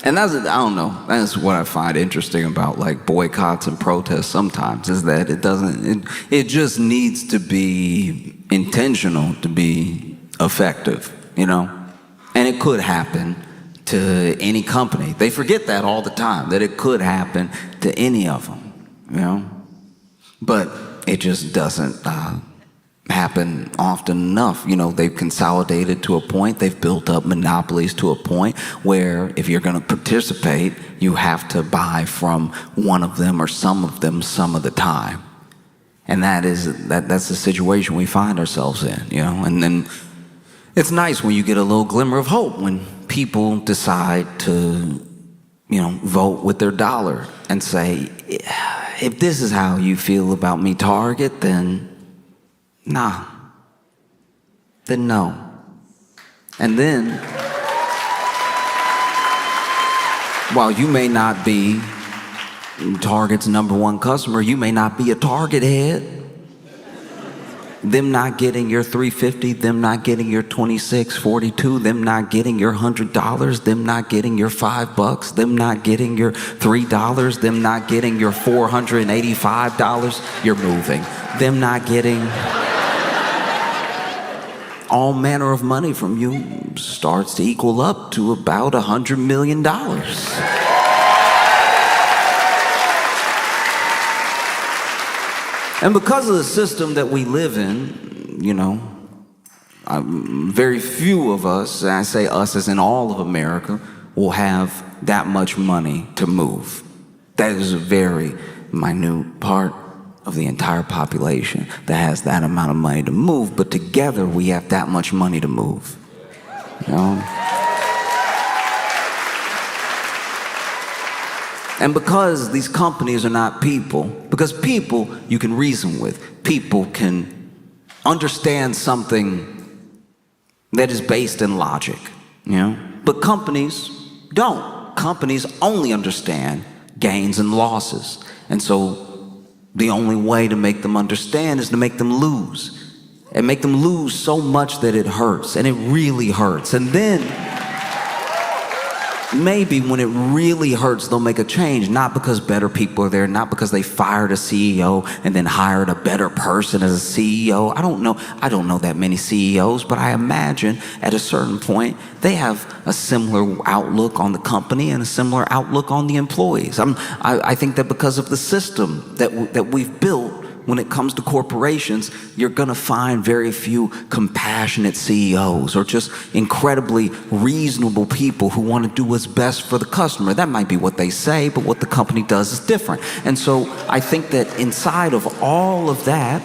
And I don't know, that's what I find interesting about like boycotts and protests sometimes, is that it just needs to be intentional to be effective, you know? And it could happen to any company. They forget that all the time, that it could happen to any of them, you know? But it just doesn't happen often enough. You know, they've consolidated to a point, they've built up monopolies to a point where if you're gonna participate, you have to buy from one of them or some of them some of the time. And that's the situation we find ourselves in, you know? And then it's nice when you get a little glimmer of hope when people decide to, vote with their dollar and say, if this is how you feel about me, Target, then nah, then no. And then, while you may not be Target's #1 customer, you may not be a Target head. Them not getting your $3.50, them not getting your $26.42, them not getting your $100, them not getting your $5, them not getting your $3, them not getting your $485 you're moving, them not getting all manner of money from you starts to equal up to about $100 million. And because of the system that we live in, very few of us, and I say us as in all of America, will have that much money to move. That is a very minute part of the entire population that has that amount of money to move, but together we have that much money to move. And because these companies are not people, because people you can reason with, people can understand something that is based in logic, but companies don't. Companies only understand gains and losses. And so the only way to make them understand is to make them lose. And make them lose so much that it hurts, and it really hurts. And then maybe when it really hurts, they'll make a change, not because better people are there, not because they fired a CEO and then hired a better person as a CEO. I don't know that many CEOs, but I imagine at a certain point, they have a similar outlook on the company and a similar outlook on the employees. I think that because of the system that we've built, when it comes to corporations, you're gonna find very few compassionate CEOs or just incredibly reasonable people who want to do what's best for the customer. That might be what they say, but what the company does is different. And so I think that inside of all of that,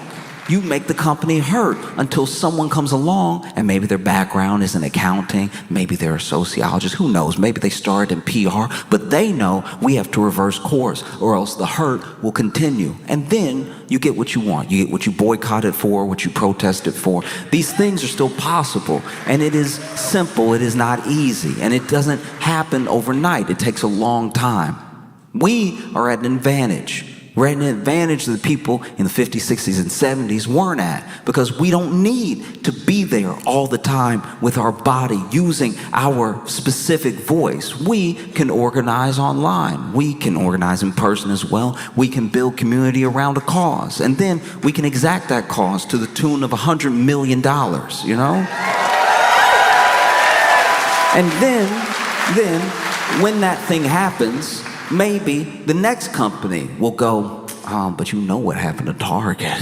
you make the company hurt until someone comes along and maybe their background is in accounting, maybe they're a sociologist, who knows, maybe they started in PR, but they know we have to reverse course or else the hurt will continue. And then you get what you want. You get what you boycotted for, what you protested for. These things are still possible, and it is simple, it is not easy, and it doesn't happen overnight. It takes a long time. We are at an advantage. We're at an advantage that the people in the 50s, 60s, and 70s weren't at, because we don't need to be there all the time with our body using our specific voice. We can organize online. We can organize in person as well. We can build community around a cause. And then we can exact that cause to the tune of $100 million, And then when that thing happens, maybe the next company will go, but you know what happened to Target.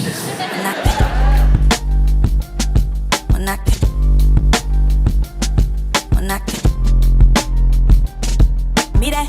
Mira.